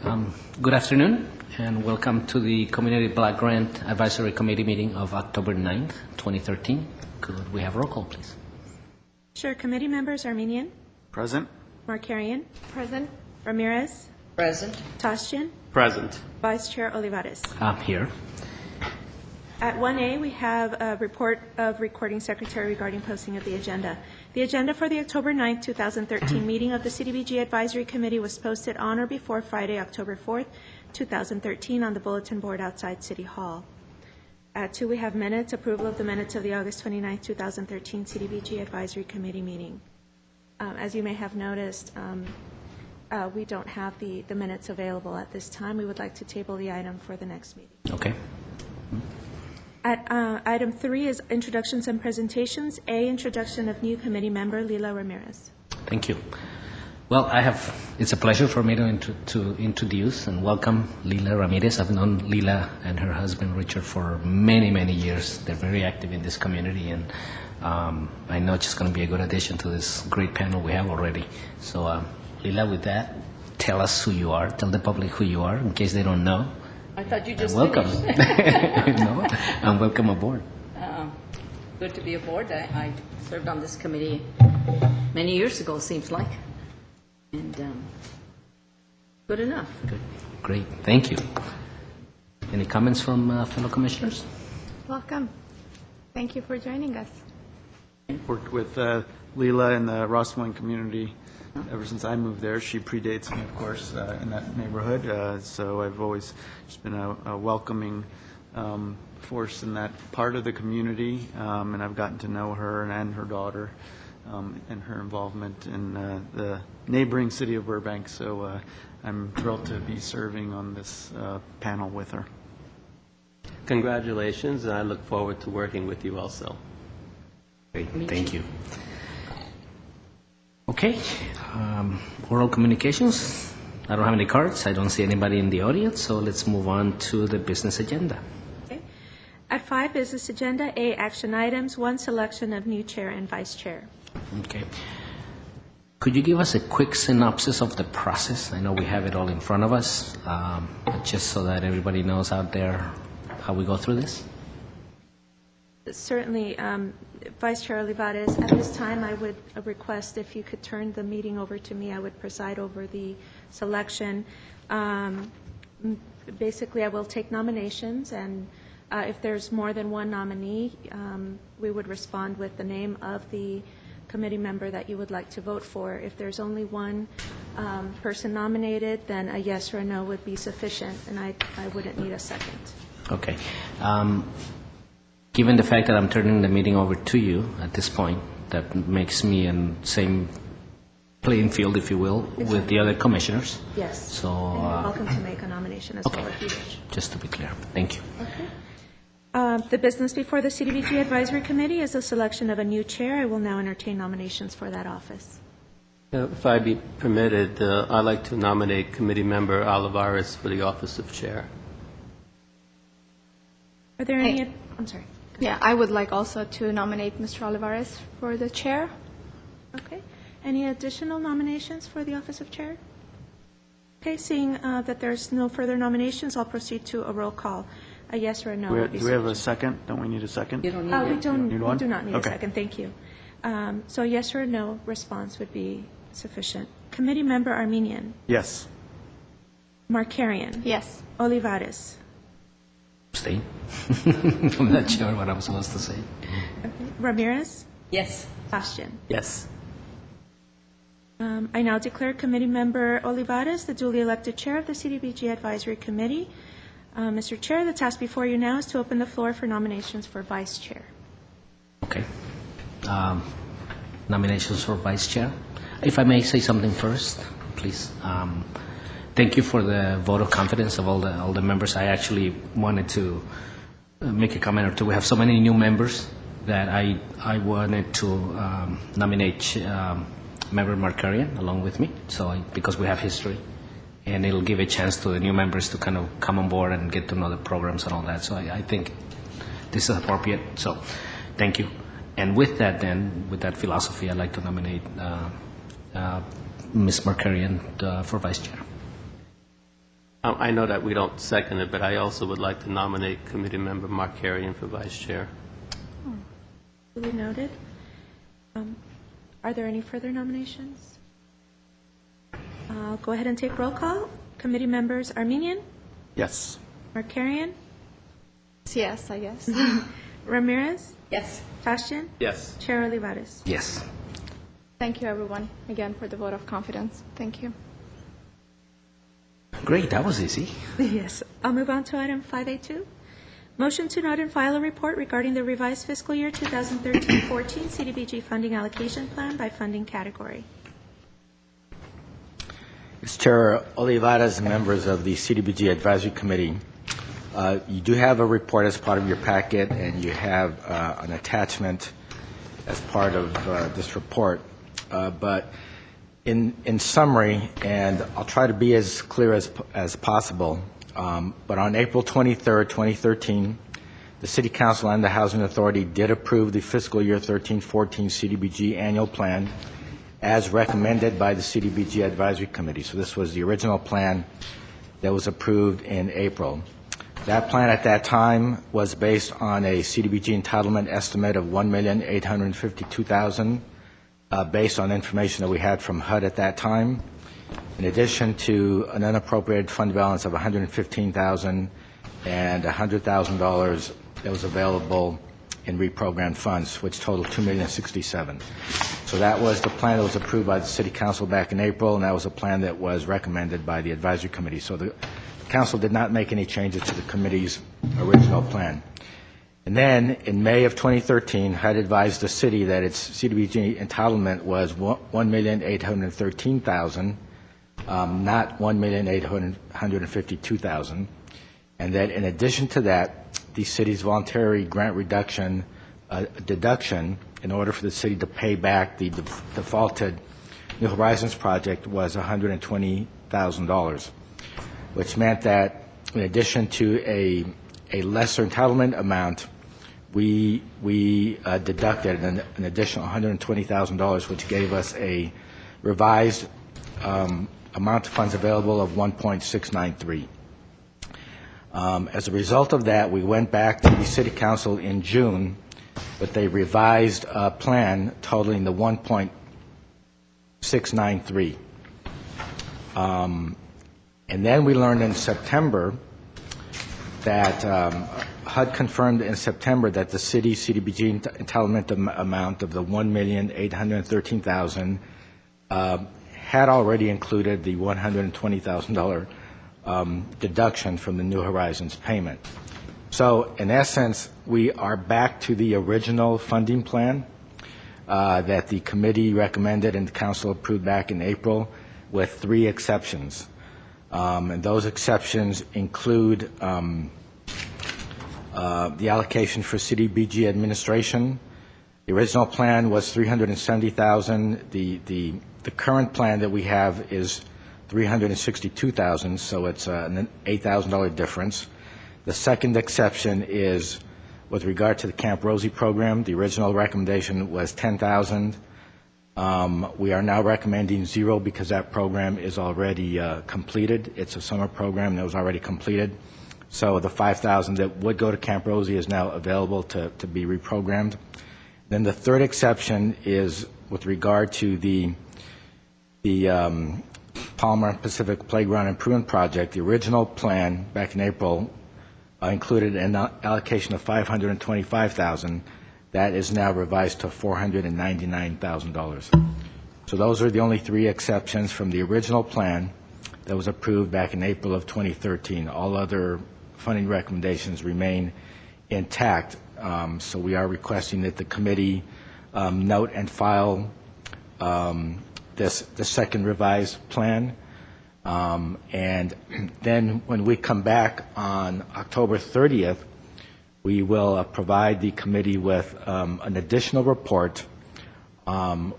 Good afternoon, and welcome to the Community Block Grant Advisory Committee meeting of October 9th, 2013. Could we have roll call, please? Sure. Committee members: Armenian. Present. Markarian. Present. Ramirez. Present. Tostian. Present. Vice Chair Olivares. I'm here. At 1A, we have a report of Recording Secretary regarding posting of the agenda. The agenda for the October 9th, 2013 meeting of the CDBG Advisory Committee was posted on or before Friday, October 4th, 2013 on the bulletin board outside City Hall. At 2, we have minutes, approval of the minutes of the August 29th, 2013 CDBG Advisory Committee meeting. As you may have noticed, we don't have the minutes available at this time. We would like to table the item for the next meeting. Okay. At item 3 is introductions and presentations. A, introduction of new committee member Lila Ramirez. Thank you. Well, it's a pleasure for me to introduce and welcome Lila Ramirez. I've known Lila and her husband Richard for many, many years. They're very active in this community, and I know she's going to be a good addition to this great panel we have already. So, Lila, with that, tell us who you are. Tell the public who you are, in case they don't know. I thought you just welcome. No, and welcome aboard. Good to be aboard. I served on this committee many years ago, seems like. And good enough. Good. Great. Thank you. Any comments from fellow commissioners? Welcome. Thank you for joining us. Worked with Leela in the Rossmoine community ever since I moved there. She predates me, of course, in that neighborhood. So I've always just been a welcoming force in that part of the community. And I've gotten to know her and her daughter and her involvement in the neighboring city of Burbank. So I'm thrilled to be serving on this panel with her. Congratulations, and I look forward to working with you also. Great. Thank you. Okay. Oral communications. I don't have any cards. I don't see anybody in the audience, so let's move on to the business agenda. Okay. At 5, business agenda. A, action items. 1, selection of new chair and vice chair. Okay. Could you give us a quick synopsis of the process? I know we have it all in front of us, but just so that everybody knows out there how we go through this. Certainly, Vice Chair Olivares, at this time I would request if you could turn the meeting over to me. I would preside over the selection. Basically, I will take nominations, and if there's more than one nominee, we would respond with the name of the committee member that you would like to vote for. If there's only one person nominated, then a yes or a no would be sufficient, and I wouldn't need a second. Okay. Given the fact that I'm turning the meeting over to you at this point, that makes me in same playing field, if you will, with the other commissioners. Yes. So, and you're welcome to make a nomination as well if you wish. Just to be clear. Thank you. Okay. The business before the CDBG Advisory Committee is the selection of a new chair. I will now entertain nominations for that office. If I be permitted, I'd like to nominate committee member Olivares for the office of chair. Are there any? I'm sorry. Yeah, I would like also to nominate Mr. Olivares for the chair. Okay. Any additional nominations for the office of chair? Okay, seeing that there's no further nominations, I'll proceed to a roll call. A yes or a no. Do we have a second? Don't we need a second? You don't need We it. do not need Okay. a second. Thank you. So a yes or a no response would be sufficient. Committee member Armenian. Yes. Markarian. Yes. Olivares. Abstain. I'm not sure what I'm supposed to say. Okay. Ramirez. Yes. Tostian. Yes. I now declare committee member Olivares the duly elected chair of the CDBG Advisory Committee. Mr. Chair, the task before you now is to open the floor for nominations for vice chair. Okay. Nominations for vice chair. If I may say something first, please. Thank you for the vote of confidence of all the members. I actually wanted to make a comment or two. We have so many new members that I wanted to nominate member Markarian along with me. So because we have history, and it'll give a chance to the new members to kind of come on board and get to know the programs and all that. So I think this is appropriate. So thank you. And with that, then, with that philosophy, I'd like to nominate Ms. Markarian for vice chair. I know that we don't second it, but I also would like to nominate committee member Mark Carrion for vice chair. Duly noted. Are there any further nominations? I'll go ahead and take roll call. Committee members Armenian, Yes. Markarian, Yes, I guess. Ramirez, Yes. Tashin, Yes. Chair Olivares. Yes. Thank you, everyone, again for the vote of confidence. Thank you. Great, that was easy. Yes. I'll move on to item 5A2. Motion to note and file a report regarding the revised fiscal year 2013-14 CDBG funding allocation plan by funding category. Mr. Chair Olivares and members of the CDBG Advisory Committee, you do have a report as part of your packet, and you have an attachment as part of this report. But in summary, and I'll try to be as clear as possible, but on April 23rd, 2013, the City Council and the Housing Authority did approve the fiscal year 13-14 CDBG annual plan as recommended by the CDBG Advisory Committee. So this was the original plan that was approved in April. That plan at that time was based on a CDBG entitlement estimate of $1,852,000 based on information that we had from HUD at that time, in addition to an unappropriated fund balance of $115,000 and $100,000 that was available in reprogrammed funds, which totaled $2,067,000. So that was the plan that was approved by the City Council back in April, and that was a plan that was recommended by the Advisory Committee. So the Council did not make any changes to the Committee's original plan. And then, in May of 2013, HUD advised the City that its CDBG entitlement was $1,813,000, not $1,852,000, and that in addition to that, the City's voluntary grant reduction deduction in order for the City to pay back the defaulted New Horizons project was $120,000, which meant that in addition to a lesser entitlement amount, we deducted an additional $120,000, which gave us a revised amount of funds available of $1.693. As a result of that, we went back to the City Council in June with a revised plan totaling the $1.693. And then we learned in September that HUD confirmed in September that the city CDBG entitlement amount of the $1,813,000 had already included the $120,000 deduction from the New Horizons payment. So in essence, we are back to the original funding plan that the committee recommended and the council approved back in April, with 3 exceptions. And those exceptions include the allocation for CDBG administration. The original plan was $370,000. The current plan that we have is $362,000, so it's an $8,000 difference. The second exception is with regard to the Camp Rosie program. The original recommendation was $10,000. We are now recommending 0 because that program is already completed. It's a summer program that was already completed. So the $5,000 that would go to Camp Rosie is now available to be reprogrammed. Then the third exception is with regard to the Palmer Pacific Playground Improvement Project. The original plan back in April included an allocation of $525,000. That is now revised to $499,000. So those are the only 3 exceptions from the original plan that was approved back in April of 2013. All other funding recommendations remain intact. So we are requesting that the committee note and file the second revised plan. And then when we come back on October 30th, we will provide the committee with an additional report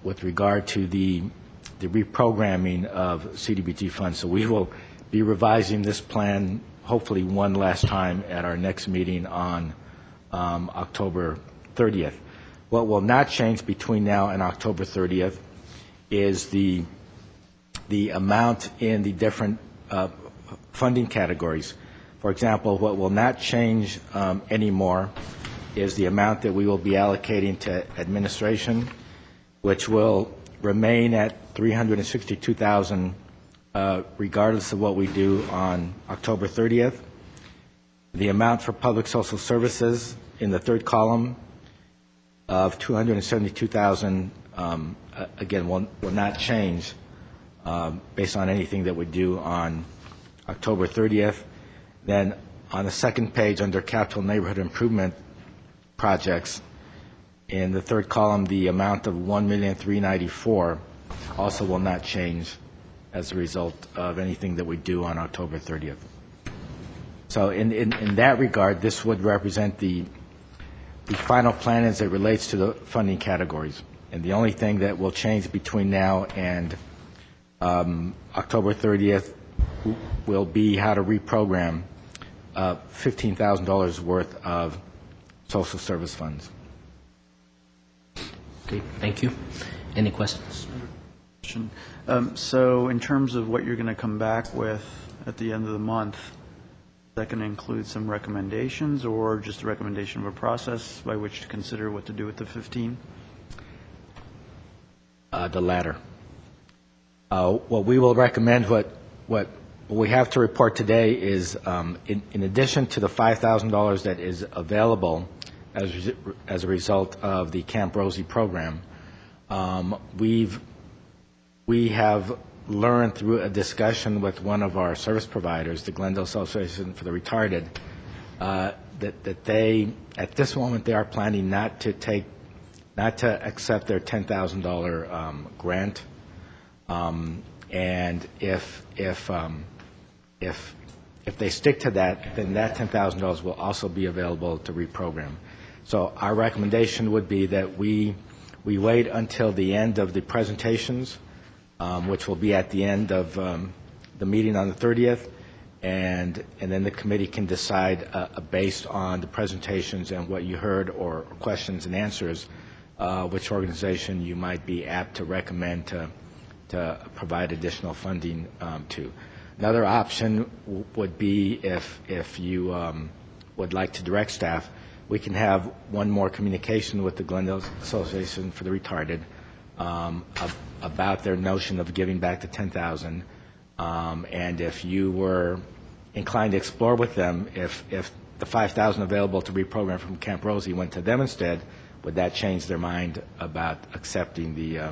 with regard to the reprogramming of CDBG funds. So we will be revising this plan hopefully one last time at our next meeting on October 30th. What will not change between now and October 30th is the amount in the different funding categories. For example, what will not change anymore is the amount that we will be allocating to administration, which will remain at $362,000 regardless of what we do on October 30th. The amount for public social services in the third column of $272,000 again will not change based on anything that we do on October 30th. Then on the second page under capital neighborhood improvement projects, in the third column, the amount of $1,394,000 also will not change as a result of anything that we do on October 30th. So in that regard, this would represent the final plan as it relates to the funding categories. And the only thing that will change between now and October 30th will be how to reprogram $15,000 worth of social service funds. Okay, thank you. Any questions? So in terms of what you're going to come back with at the end of the month, is that going to include some recommendations or just a recommendation of a process by which to consider what to do with the 15? The latter. What we will recommend, what we have to report today is, in addition to the $5,000 that is available as a result of the Camp Rosie program, we have learned through a discussion with one of our service providers, the Glendale Association for the Retarded, that they, at this moment, they are planning not to accept their $10,000 grant, and if they stick to that, then that $10,000 will also be available to reprogram. So our recommendation would be that we wait until the end of the presentations, which will be at the end of the meeting on the 30th, and then the committee can decide based on the presentations and what you heard or questions and answers, which organization you might be apt to recommend to provide additional funding to. Another option would be if you would like to direct staff, we can have one more communication with the Glendale Association for the Retarded about their notion of giving back the $10,000, and if you were inclined to explore with them, if the $5,000 available to reprogram from Camp Rosie went to them instead, would that change their mind about accepting the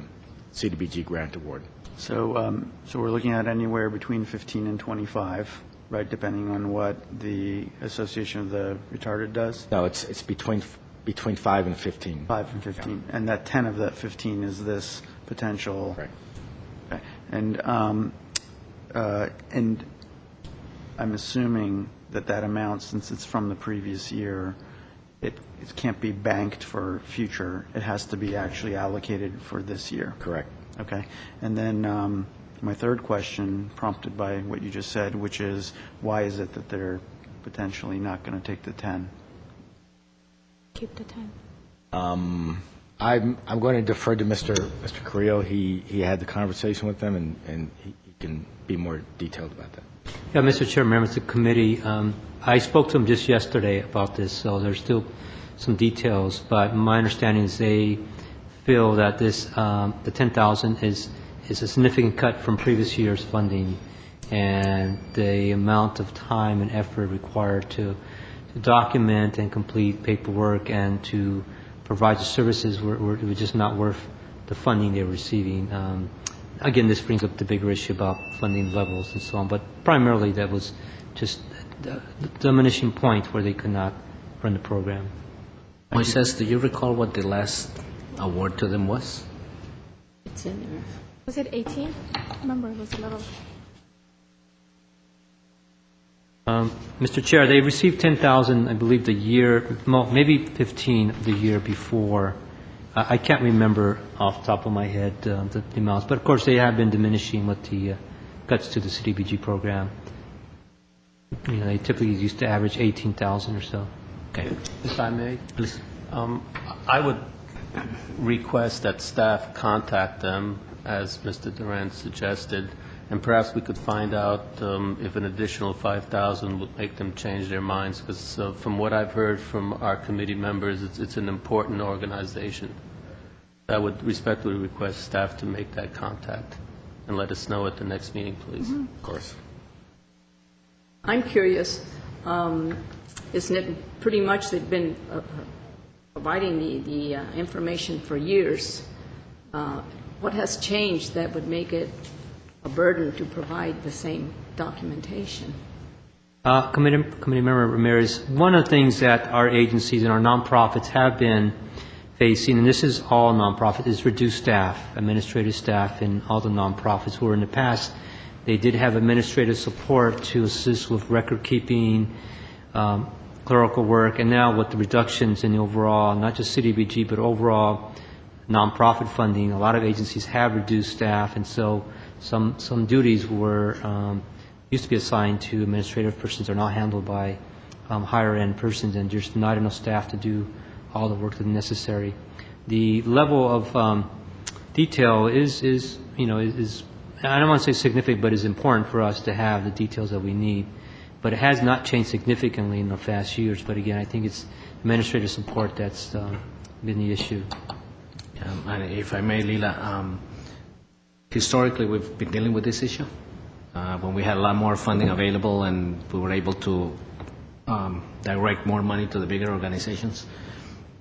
CDBG grant award? So we're looking at anywhere between 15 and 25, right, depending on what the Association of the Retarded does? No, it's between 5 and 15. 5 and 15. Yeah. And that 10 of that 15 is this potential. Right. Okay. And I'm assuming that amount, since it's from the previous year, it can't be banked for future. It has to be actually allocated for this year. Correct. Okay. And then my third question, prompted by what you just said, which is, why is it that they're potentially not going to take the 10? Keep the 10. I'm going to defer to Mr. Carrillo. He had the conversation with them, and he can be more detailed about that. Yeah, Mr. Chair, members of the committee, I spoke to them just yesterday about this, so there's still some details, but my understanding is they feel that this, the $10,000 is a significant cut from previous year's funding, and the amount of time and effort required to document and complete paperwork and to provide the services were just not worth the funding they're receiving. Again, this brings up the bigger issue about funding levels and so on, but primarily that was just the diminishing point where they could not run the program. Moises, do you recall what the last award to them was? It's in there. Was it 18? I remember it was a little. Mr. Chair, they received $10,000, I believe, the year, maybe 15 the year before. I can't remember off the top of my head the amounts, but of course they have been diminishing with the cuts to the CDBG program. You know, they typically used to average 18,000 or so. Okay. If I may, Please. I would request that staff contact them, as Mr. Duran suggested, And perhaps we could find out if an additional 5,000 would make them change their minds, because from what I've heard from our committee members, it's an important organization. I would respectfully request staff to make that contact and let us know at the next meeting, please. Of course. I'm curious, isn't it pretty much they've been providing the information for years? What has changed that would make it a burden to provide the same documentation? Committee Member Ramirez, one of the things that our agencies and our nonprofits have been facing, and this is all nonprofits, is reduced staff, administrative staff in all the nonprofits, where in the past they did have administrative support to assist with record keeping, clerical work, and now with the reductions in the overall, not just CDBG, but overall nonprofit funding, a lot of agencies have reduced staff, and so some duties were used to be assigned to administrative persons are now handled by higher end persons, and there's not enough staff to do all the work that's necessary. The level of detail is I don't want to say significant, but is important for us to have the details that we need. But it has not changed significantly in the past years. But again, I think it's administrative support that's been the issue. And if I may, Lila, historically we've been dealing with this issue. When we had a lot more funding available and we were able to direct more money to the bigger organizations,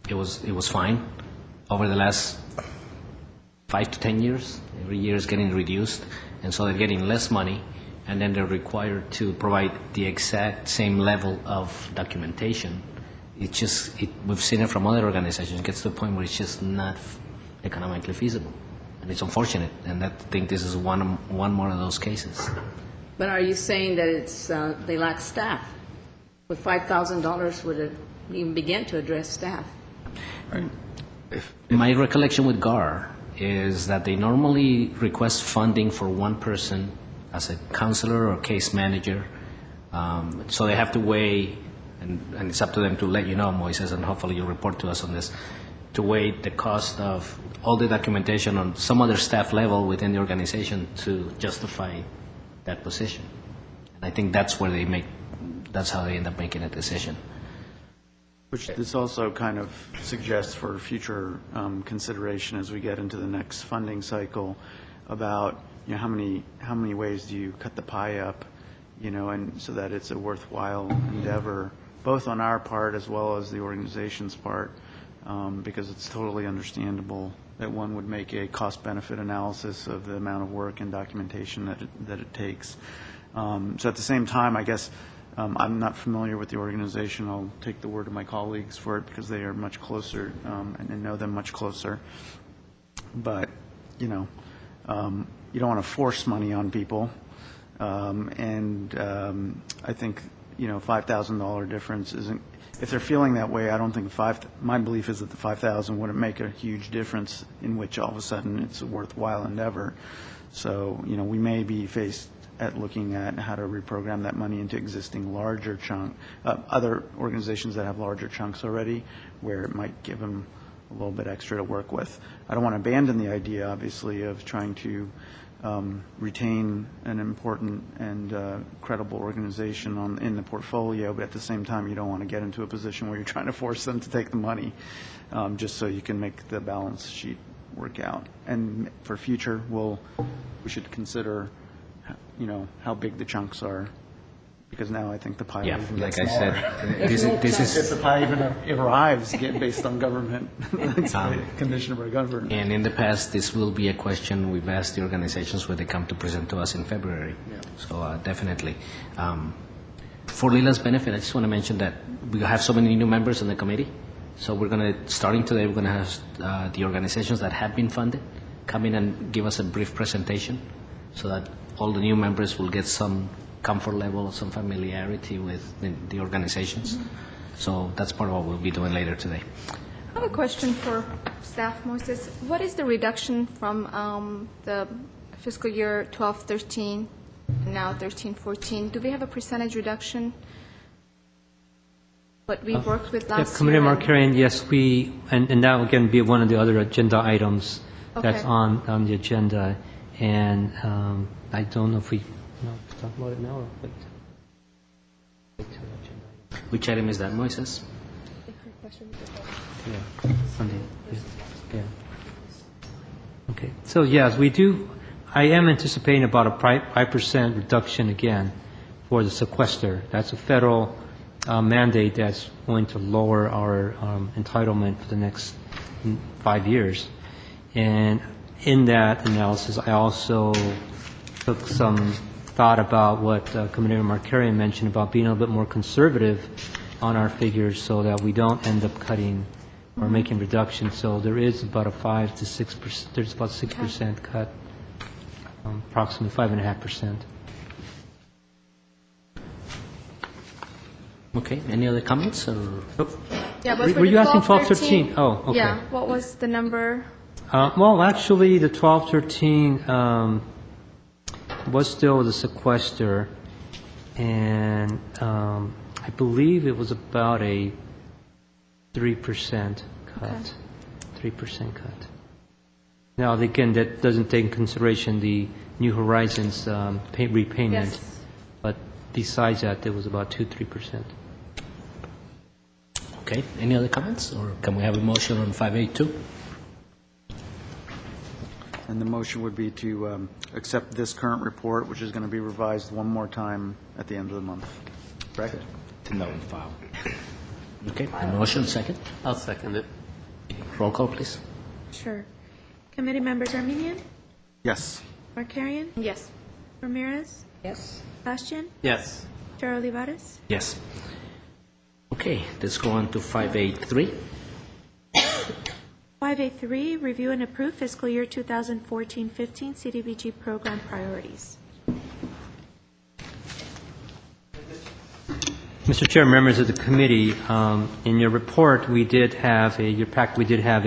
it was fine. Over the last 5 to 10 years, every year is getting reduced, and so they're getting less money, and then they're required to provide the exact same level of documentation. We've seen it from other organizations. It gets to the point where it's just not economically feasible, and it's unfortunate. And I think this is one more of those cases. But are you saying that it's they lack staff? With $5,000, would it even begin to address staff? My recollection with GAR is that they normally request funding for one person as a counselor or case manager. So they have to weigh, and it's up to them to let you know, Moises, and hopefully you'll report to us on this, to weigh the cost of all the documentation on some other staff level within the organization to justify that position. And I think that's how they end up making a decision. Which this also kind of suggests for future consideration as we get into the next funding cycle about how many ways do you cut the pie up, and so that it's a worthwhile endeavor, both on our part as well as the organization's part, because it's totally understandable that one would make a cost-benefit analysis of the amount of work and documentation that it takes. So at the same time, I guess. I'm not familiar with the organization. I'll take the word of my colleagues for it because they are much closer and know them much closer. But, you don't want to force money on people. And I think, $5,000 difference isn't, if they're feeling that way, I don't think my belief is that the $5,000 wouldn't make a huge difference in which all of a sudden it's a worthwhile endeavor. So, we may be faced at looking at how to reprogram that money into existing larger other organizations that have larger chunks already, where it might give them a little bit extra to work with. I don't want to abandon the idea, obviously, of trying to retain an important and credible organization in the portfolio, but at the same time, you don't want to get into a position where you're trying to force them to take the money just so you can make the balance sheet work out. And for future, we should consider how big the chunks are, because now I think the pie even gets like smaller. I said, this is if the pie even arrives based on government condition of our government. And in the past, this will be a question we've asked the organizations when they come to present to us in February. Yeah. So definitely. For Lila's benefit, I just want to mention that we have so many new members on the committee. So starting today, we're going to have the organizations that have been funded come in and give us a brief presentation so that all the new members will get some comfort level, some familiarity with the organizations. Mm-hmm. So that's part of what we'll be doing later today. I have a question for staff, Moises. What is the reduction from the fiscal year 12-13 and now 13-14? Do we have a percentage reduction? What we worked with last year? Committee Markarian, yes, and that will again be one of the other agenda items that's on the agenda. And I don't know if we talk about it now or wait. Wait till agenda item. Which item is that, Moises? Yeah, Sunday. Yeah. Okay. So yes, we do. I am anticipating about a 5% reduction again for the sequester. That's a federal mandate that's going to lower our entitlement for the next 5 years. And in that analysis, I also took some thought about what Commissioner Markarian mentioned about being a little bit more conservative on our figures so that we don't end up cutting or making reductions. So there is about a 5 to 6%, there's about 6% cut, approximately 5.5%. Okay, any other comments? Or? Yeah, but for Were the you asking 12, 12, 13? Oh, okay. Yeah, what was the number? Well, actually, the 12, 13 was still the sequester, and I believe it was about a 3% cut. 3% cut. Now, again, that doesn't take into consideration the New Horizons repayment, Yes. but besides that, it was about 2-3%. Okay, any other comments? Or can we have a motion on 582? And the motion would be to accept this current report, which is going to be revised one more time at the end of the month. Correct? To note and file. Okay, a motion, second. I'll second it. Roll call, please. Sure. Committee members Armenian, Yes. Markarian, Yes. Ramirez, Yes. Bastian, Yes. Chair Olivares. Yes. Okay, let's go on to 583. 583, review and approve fiscal year 2014-15 CDBG program priorities. Mr. Chair, members of the committee, in your report, we did have your pack, we did have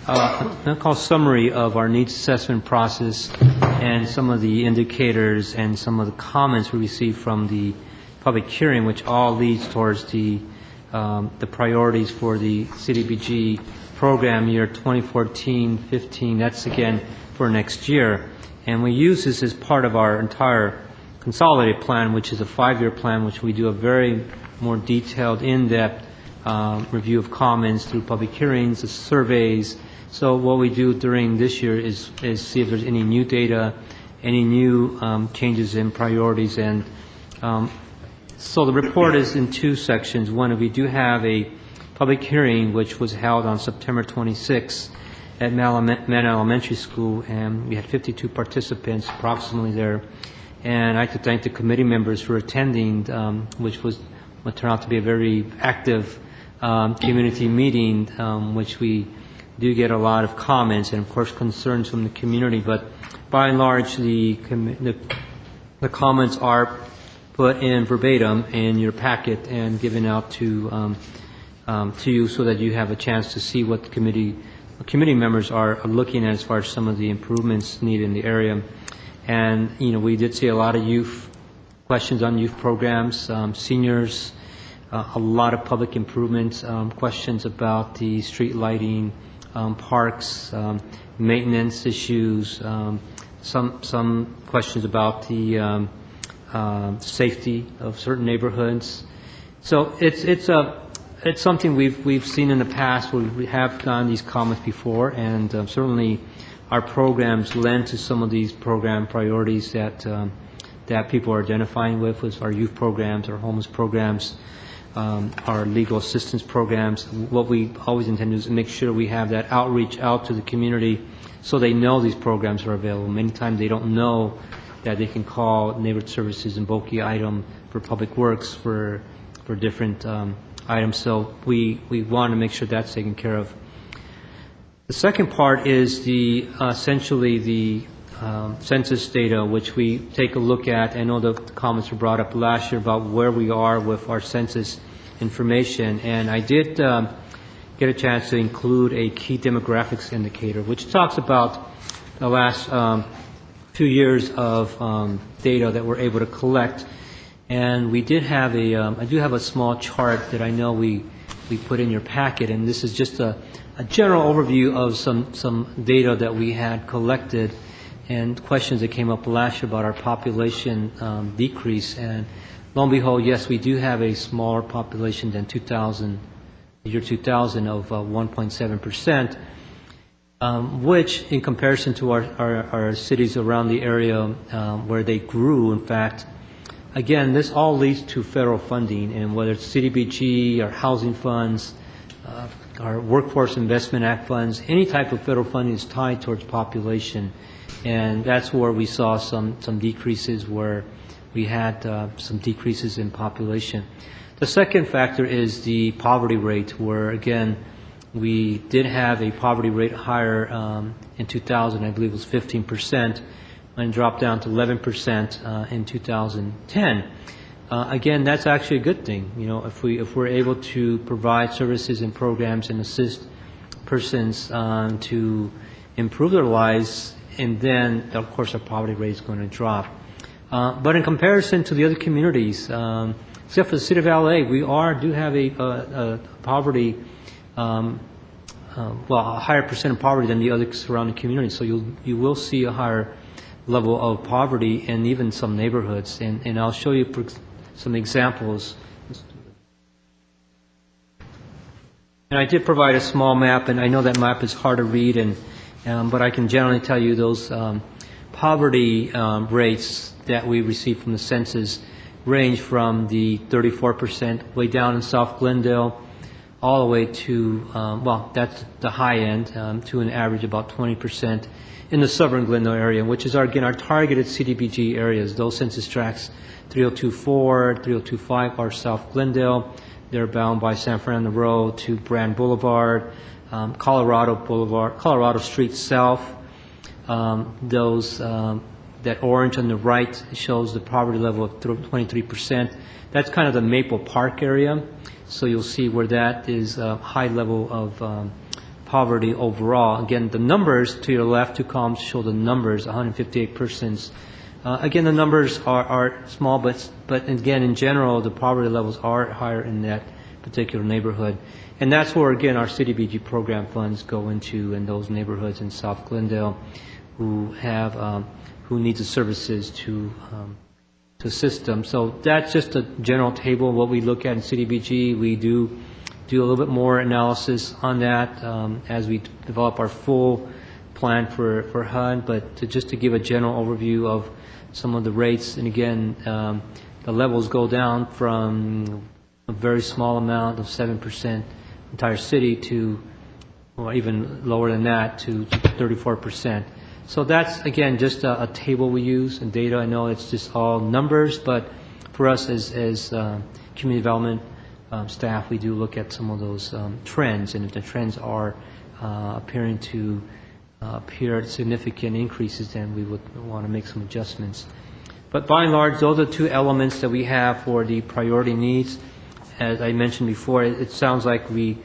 I'll call summary of our needs assessment process and some of the indicators and some of the comments we received from the public hearing, which all leads towards the priorities for the CDBG program year 2014-15. That's again for next year. And we use this as part of our entire consolidated plan, which is a 5-year plan, which we do a very more detailed, in-depth review of comments through public hearings, surveys. So what we do during this year is see if there's any new data, any new changes in priorities. And so the report is in 2 sections. One, we do have a public hearing, which was held on September 26th at Mann Elementary School, and we had 52 participants approximately there. And I'd like to thank the committee members for attending, which was what turned out to be a very active community meeting, which we do get a lot of comments and, of course, concerns from the community. But by and large, the comments are put in verbatim in your packet and given out to you so that you have a chance to see what the committee members are looking at as far as some of the improvements needed in the area. And, we did see a lot of youth questions on youth programs, seniors, a lot of public improvements, questions about the street lighting, parks, maintenance issues, some questions about the safety of certain neighborhoods. So it's something we've seen in the past. We have gotten these comments before, and certainly our programs lend to some of these program priorities that people are identifying with our youth programs, our homeless programs, our legal assistance programs. What we always intend to do is make sure we have that outreach out to the community so they know these programs are available. Many times they don't know that they can call Neighborhood Services in Boki item for Public Works for different items. So we want to make sure that's taken care of. The second part is essentially the census data, which we take a look at. I know the comments were brought up last year about where we are with our census information, and I did get a chance to include a key demographics indicator, which talks about the last few years of data that we're able to collect. And we did have I do have a small chart that I know we put in your packet, and this is just a general overview of some data that we had collected. and questions that came up last year about our population decrease. And lo and behold, yes, we do have a smaller population than 2000, the year 2000 of 1.7%, which in comparison to our cities around the area where they grew, in fact, again, this all leads to federal funding, and whether it's CDBG, our housing funds, our Workforce Investment Act funds, any type of federal funding is tied towards population. And that's where we saw some decreases, where we had some decreases in population. The second factor is the poverty rate, where, again, we did have a poverty rate higher in 2000, I believe it was 15%, and dropped down to 11% in 2010. Again, that's actually a good thing. You know, if we're able to provide services and programs and assist persons to improve their lives, and then, of course, our poverty rate is going to drop. But in comparison to the other communities, except for the city of LA, we do have a poverty, well, a higher percent of poverty than the other surrounding communities. So you will see a higher level of poverty in even some neighborhoods. And I'll show you some examples. And I did provide a small map, and I know that map is hard to read, but I can generally tell you those poverty rates that we receive from the census range from the 34% way down in South Glendale all the way to, well, that's the high end, to an average about 20% in the southern Glendale area, which is, again, our targeted CDBG areas. Those census tracts 3024, 3025 are South Glendale. They're bound by San Fernando Road to Brand Boulevard, Colorado Street South. That orange on the right shows the poverty level of 23%. That's kind of the Maple Park area. So you'll see where that is a high level of poverty overall. Again, the numbers to your left, two columns, show the numbers, 158 persons. Again, the numbers are small, but again, in general, the poverty levels are higher in that particular neighborhood. And that's where, again, our CDBG program funds go into, in those neighborhoods in South Glendale who need the services to assist them. So that's just a general table of what we look at in CDBG. We do a little bit more analysis on that as we develop our full plan for HUD, but just to give a general overview of some of the rates. And again, the levels go down from a very small amount of 7% entire city to, or even lower than that, to 34%. So that's, again, just a table we use and data. I know it's just all numbers, but for us as community development staff, we do look at some of those trends, and if the trends are appearing to appear at significant increases, then we would want to make some adjustments. But by and large, those are two elements that we have for the priority needs. As I mentioned before, it sounds like we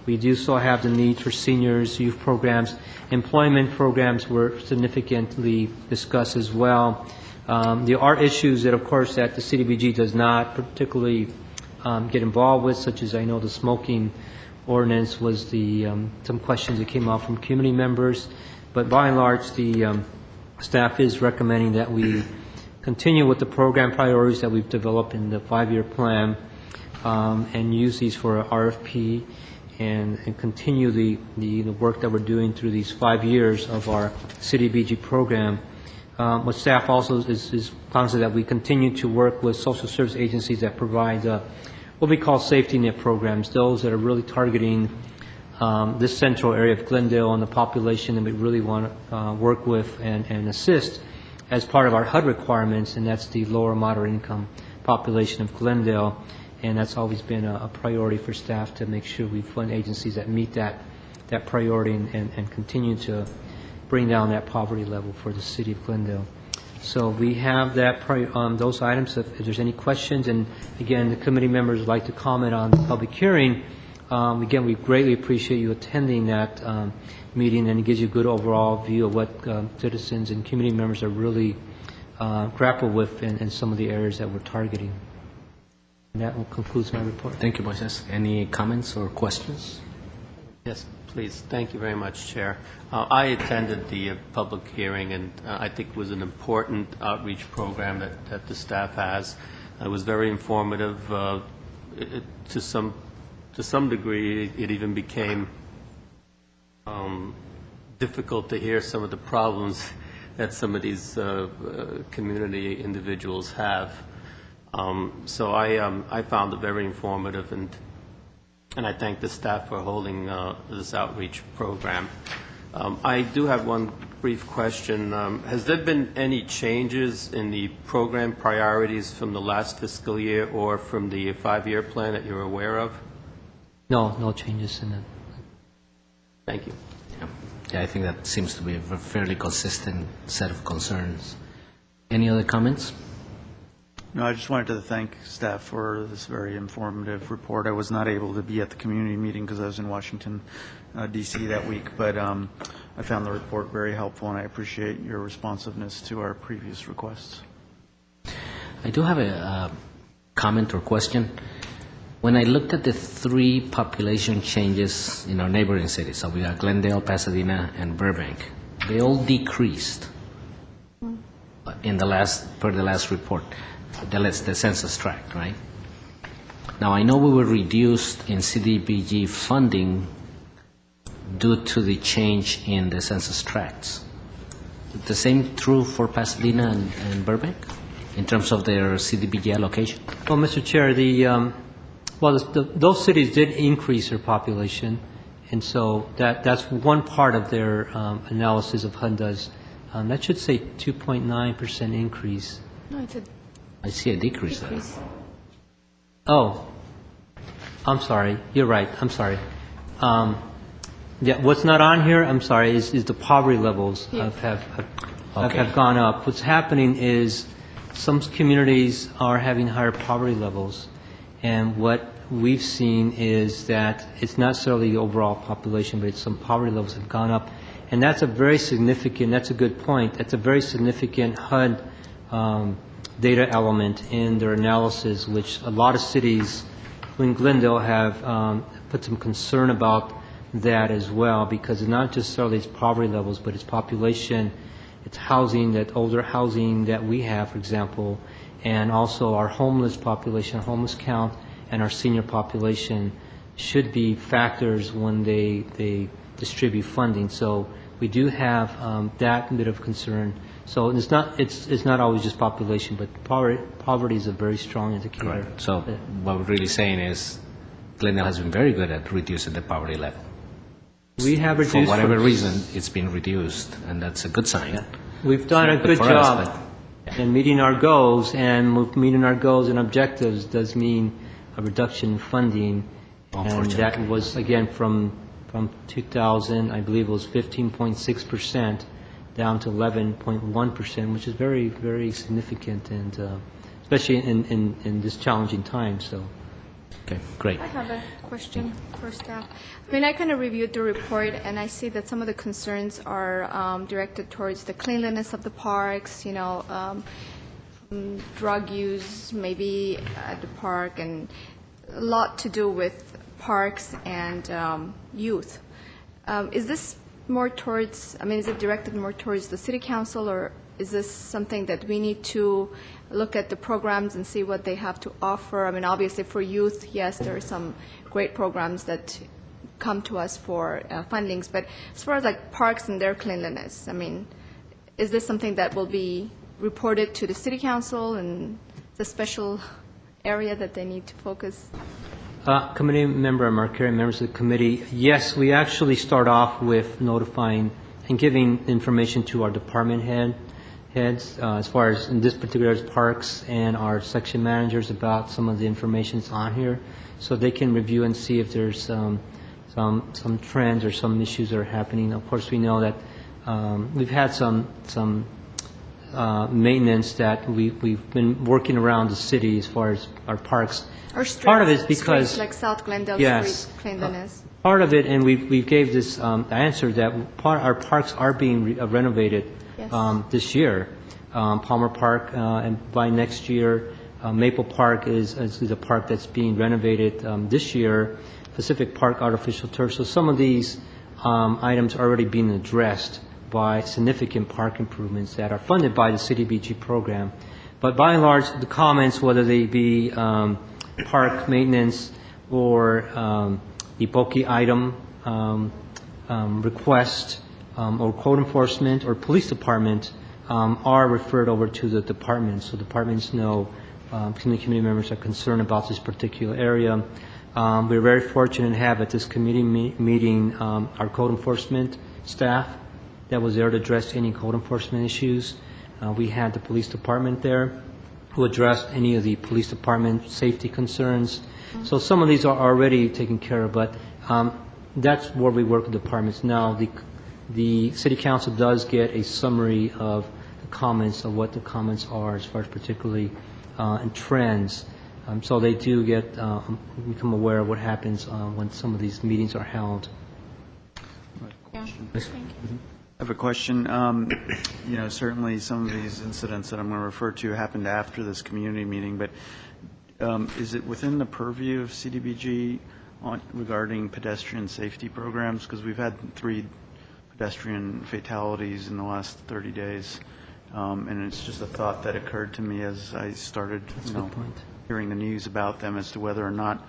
do still have the need for seniors, youth programs. Employment programs were significantly discussed as well. There are issues that, of course, that the CDBG does not particularly get involved with, such as, I know, the smoking ordinance was some questions that came out from community members. But by and large, the staff is recommending that we continue with the program priorities that we've developed in the 5-year plan and use these for RFP and continue the work that we're doing through these 5 years of our CDBG program. What staff also is conscious that we continue to work with social service agencies that provide what we call safety net programs, those that are really targeting this central area of Glendale and the population that we really want to work with and assist as part of our HUD requirements, and that's the lower moderate income population of Glendale. And that's always been a priority for staff to make sure we fund agencies that meet that priority and continue to bring down that poverty level for the city of Glendale. So we have that those items. If there's any questions, and again, the committee members would like to comment on the public hearing, again, we greatly appreciate you attending that meeting, and it gives you a good overall view of what citizens and community members are really grapple with in some of the areas that we're targeting. And that concludes my report. Thank you, Moises. Any comments or questions? Yes. Please. Thank you very much, Chair. I attended the public hearing, and I think it was an important outreach program that the staff has. It was very informative. To some degree, it even became difficult to hear some of the problems that some of these community individuals have. So I found it very informative, and I thank the staff for holding this outreach program. I do have one brief question. Has there been any changes in the program priorities from the last fiscal year or from the 5-year plan that you're aware of? No changes in it. Thank you. Yeah, I think that seems to be a fairly consistent set of concerns. Any other comments? No, I just wanted to thank staff for this very informative report. I was not able to be at the community meeting because I was in Washington, D.C. that week, but I found the report very helpful, and I appreciate your responsiveness to our previous requests. I do have a comment or question. When I looked at the 3 population changes in our neighboring cities, so we got Glendale, Pasadena, and Burbank, they all decreased in the last report. The census tract, right? Now, I know we were reduced in CDBG funding due to the change in the census tracts. The same true for Pasadena and Burbank in terms of their CDBG allocation? Well, Mr. Chair, those cities did increase their population, and so that's one part of their analysis of HUNDA's. That should say 2.9% increase. No, it's a I see a decrease there. Oh, I'm sorry. You're right. I'm sorry. Yeah, what's not on here, I'm sorry, is the poverty levels have gone up. What's happening is some communities are having higher poverty levels, and what we've seen is that it's not necessarily the overall population, but it's some poverty levels have gone up, and that's a very significant. That's a good point. That's a very significant HUD data element in their analysis, which a lot of cities, including Glendale, have put some concern about that as well, because it's not just solely its poverty levels, but its population, its housing, that older housing that we have, for example, and also our homeless population, our homeless count, and our senior population should be factors when they distribute funding. So we do have that bit of concern. So it's not always just population, but poverty is a very strong indicator. Correct. So what we're really saying is Glendale has been very good at reducing the poverty level. We have reduced... For whatever reason, it's been reduced, and that's a good sign. Yeah. We've done a good job in meeting our goals, and meeting our goals and objectives does mean a reduction in funding. And that was, again, from 2000, I believe it was 15.6%. down to 11.1%, which is very, very significant, and especially in this challenging time. So, okay, great. I have a question for staff. I mean, I kind of reviewed the report, and I see that some of the concerns are directed towards the cleanliness of the parks, drug use maybe at the park, and a lot to do with parks and youth. Is this more towards, is it directed more towards the city council, or is this something that we need to look at the programs and see what they have to offer? I mean, obviously for youth, yes, there are some great programs that come to us for fundings, but as far as like parks and their cleanliness, is this something that will be reported to the city council, and it's a special area that they need to focus? Committee member and Marquerie, members of the committee, yes, we actually start off with notifying and giving information to our department heads as far as in this particular parks, and our section managers about some of the information that's on here, so they can review and see if there's some trends or some issues that are happening. Of course, we know that we've had some maintenance that we've been working around the city as far as our parks. Or streets, part of it is because like South Glendale yes, street cleanliness. Part of it, and we gave this answer that our parks are being renovated yes. This year. Palmer Park, and by next year, Maple Park is a park that's being renovated this year. Pacific Park, artificial turf. So some of these items already being addressed by significant park improvements that are funded by the CDBG program. But by and large, the comments, whether they be park maintenance or the bulky item request or code enforcement or police department, are referred over to the departments. So departments know committee members are concerned about this particular area. We're very fortunate to have at this committee meeting our code enforcement staff that was there to address any code enforcement issues. We had the police department there who addressed any of the police department safety concerns. So some of these are already taken care of, but that's where we work with departments. Now, the city council does get a summary of the comments, of what the comments are as far as particularly in trends. So they do get become aware of what happens when some of these meetings are held. Yeah. I have a question. You know, certainly some of these incidents that I'm going to refer to happened after this community meeting, but is it within the purview of CDBG regarding pedestrian safety programs? Because we've had 3 pedestrian fatalities in the last 30 days, and it's just a thought that occurred to me as I started, hearing the news about them as to whether or not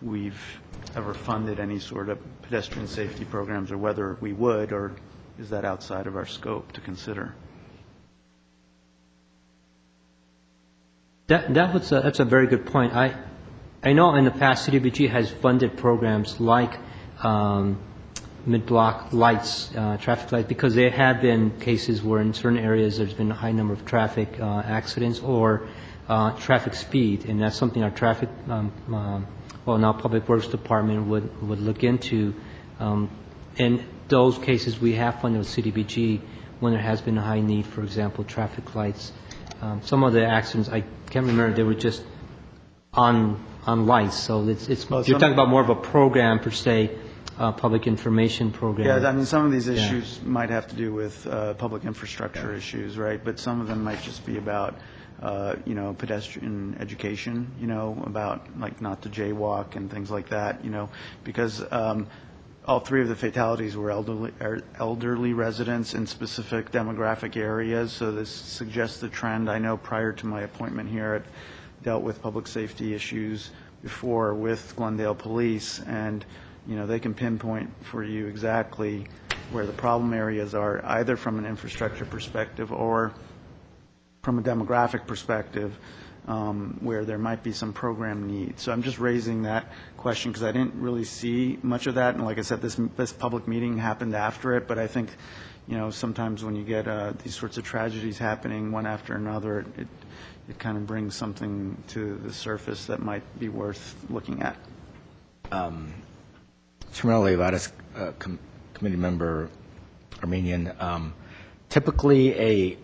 we've ever funded any sort of pedestrian safety programs, or whether we would, or is that outside of our scope to consider? That's a very good point. I know in the past CDBG has funded programs like mid-block lights, traffic lights, because there have been cases where in certain areas there's been a high number of traffic accidents or traffic speed, and that's something our traffic, now Public Works Department would look into. In those cases, we have funded with CDBG when there has been a high need, for example, traffic lights. Some of the accidents, I can't remember, they were just on lights, so you're talking about more of a program per se, public information program. Yeah, I mean, some of these issues might have to do with public infrastructure issues, right? But some of them might just be about, pedestrian education, about like not to jaywalk and things like that, because all 3 of the fatalities were elderly residents in specific demographic areas, so this suggests the trend. I know prior to my appointment here, I'd dealt with public safety issues before with Glendale Police, and they can pinpoint for you exactly where the problem areas are, either from an infrastructure perspective or from a demographic perspective, where there might be some program need. So I'm just raising that question because I didn't really see much of that. And like I said, this public meeting happened after it, but I think, sometimes when you get these sorts of tragedies happening one after another, it kind of brings something to the surface that might be worth looking at. Chairman Olivares, committee member Armenian, typically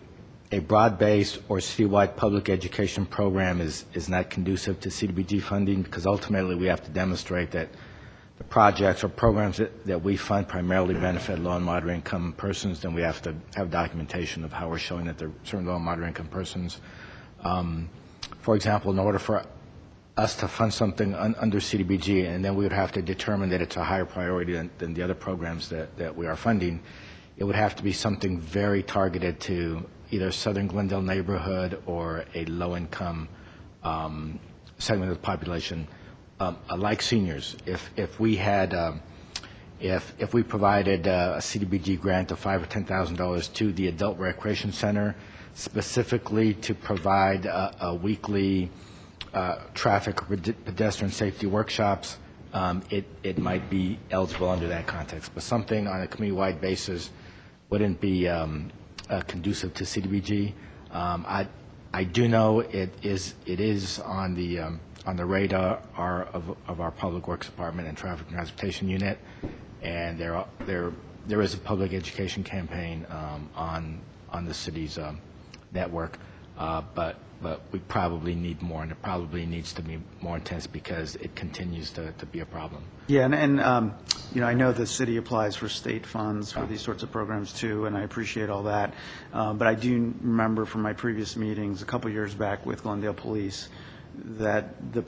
a broad-based or citywide public education program is not conducive to CDBG funding, because ultimately we have to demonstrate that the projects or programs that we fund primarily benefit low and moderate income persons. Then we have to have documentation of how we're showing that they're certain low and moderate income persons. For example, in order for us to fund something under CDBG, and then we would have to determine that it's a higher priority than the other programs that we are funding, it would have to be something very targeted to either Southern Glendale neighborhood or a low-income segment of the population, like seniors. If we had, if we provided a CDBG grant of $5,000 or $10,000 to the Adult Recreation Center, specifically to provide a weekly traffic or pedestrian safety workshops, it might be eligible under that context. But something on a community-wide basis wouldn't be conducive to CDBG. I do know it is on the radar of our Public Works Department and Traffic and Transportation Unit, and there is a public education campaign on the city's network, but we probably need more, and it probably needs to be more intense because it continues to be a problem. Yeah, and I know the city applies for state funds for these sorts of programs too, and I appreciate all that. But I do remember from my previous meetings a couple years back with Glendale Police that the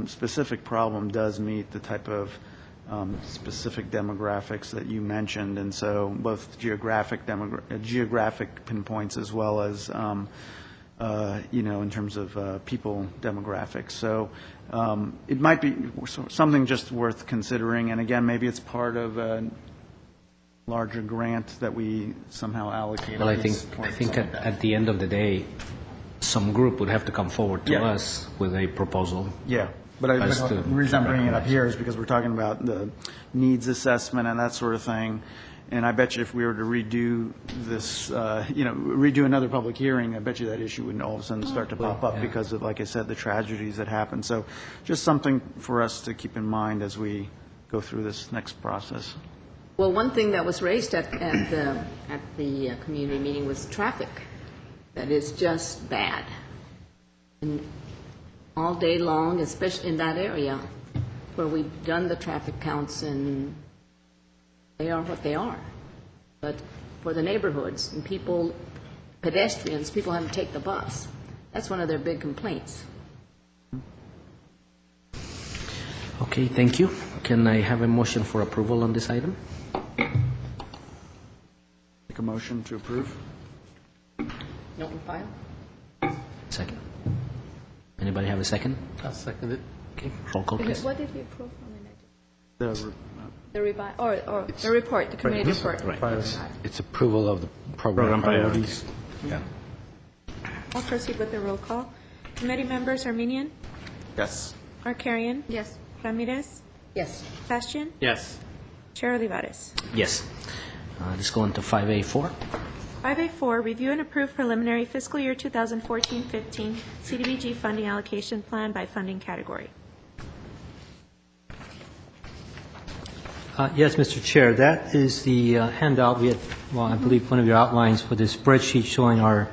specific problem does meet the type of specific demographics that you mentioned, and so both geographic pinpoints as well as in terms of people demographics. So it might be something just worth considering, and again, maybe it's part of a larger grant that we somehow allocate. Well, I think at the end of the day, some group would have to come forward to us with a proposal. Yeah. But the reason I'm bringing it up here is because we're talking about the needs assessment and that sort of thing. And I bet you if we were to redo this, redo another public hearing, I bet you that issue would all of a sudden start to pop up because of, like I said, the tragedies that happen. So just something for us to keep in mind as we go through this next process. Well, one thing that was raised at the community meeting was traffic. That is just bad. And all day long, especially in that area where we've done the traffic counts, and they are what they are. But for the neighborhoods and pedestrians, people have to take the bus. That's one of their big complaints. Okay, thank you. Can I have a motion for approval on this item? Make a motion to approve. Note and file? Second. Anybody have a second? I'll second it. Okay, roll call, please. What did we approve on the next? The The the report, the committee report. Right. It's approval of the program priorities. Yeah. I'll proceed with the roll call. Committee members Armenian, Yes. Arcarian, Yes. Ramirez, Yes. Bastian, Yes. Chair Olivares. Yes. Let's go on to 5A4. 5A4, review and approve preliminary fiscal year 2014-15 CDBG funding allocation plan by funding category. Yes, Mr. Chair, that is the handout we had, well, I believe one of your outlines for this spreadsheet showing our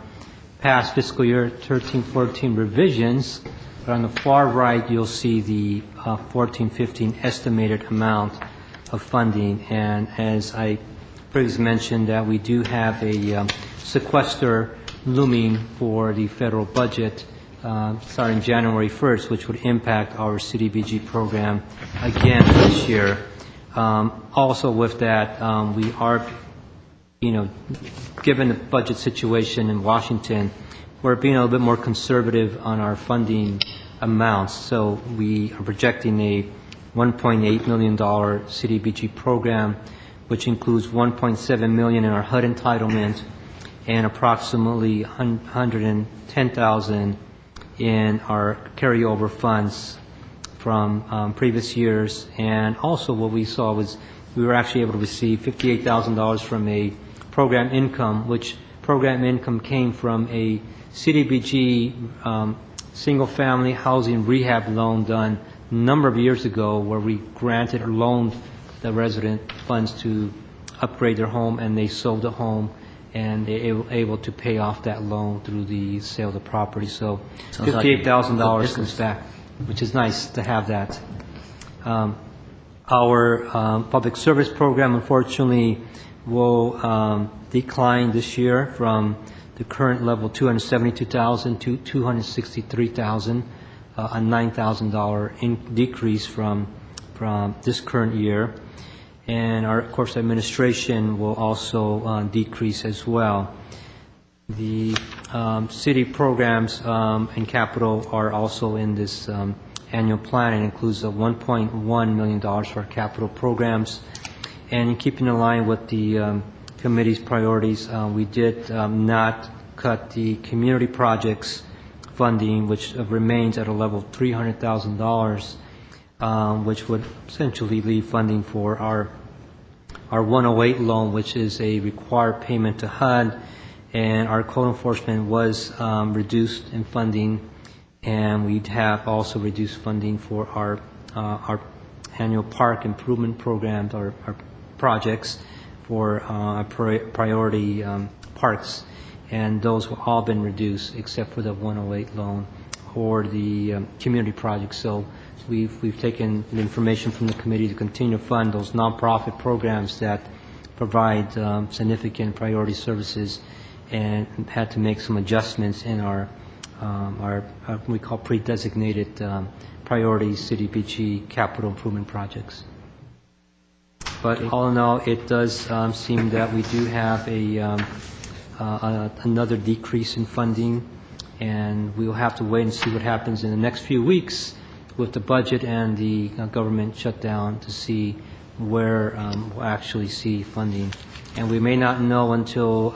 past fiscal year 13-14 revisions. But on the far right, you'll see the 14-15 estimated amount of funding. And as I previously mentioned, that we do have a sequester looming for the federal budget starting January 1st, which would impact our CDBG program again this year. Also with that, we are, given the budget situation in Washington, we're being a little bit more conservative on our funding amounts. So we are projecting a $1.8 million CDBG program, which includes $1.7 million in our HUD entitlement and approximately $110,000 in our carryover funds from previous years. And also what we saw was we were actually able to receive $58,000 from a program income, which program income came from a CDBG single-family housing rehab loan done a number of years ago, where we granted or loaned the resident funds to upgrade their home, and they sold the home, and they were able to pay off that loan through the sale of the property. So $58,000 comes back, which is nice to have that. Our public service program, unfortunately, will decline this year from the current level, $272,000 to $263,000, a $9,000 decrease from this current year. And our course administration will also decrease as well. The city programs and capital are also in this annual plan. It includes $1.1 million for our capital programs. And in keeping in line with the committee's priorities, we did not cut the community projects funding, which remains at a level of $300,000, which would essentially leave funding for our 108 loan, which is a required payment to HUD, and our code enforcement was reduced in funding, and we'd have also reduced funding for our annual park improvement programs, our projects for priority parks, and those have all been reduced except for the 108 loan or the community projects. So we've taken the information from the committee to continue to fund those nonprofit programs that provide significant priority services, and had to make some adjustments in our we call pre-designated priority CDBG capital improvement projects. But all in all, it does seem that we do have another decrease in funding, and we will have to wait and see what happens in the next few weeks with the budget and the government shutdown to see where we'll actually see funding. And we may not know until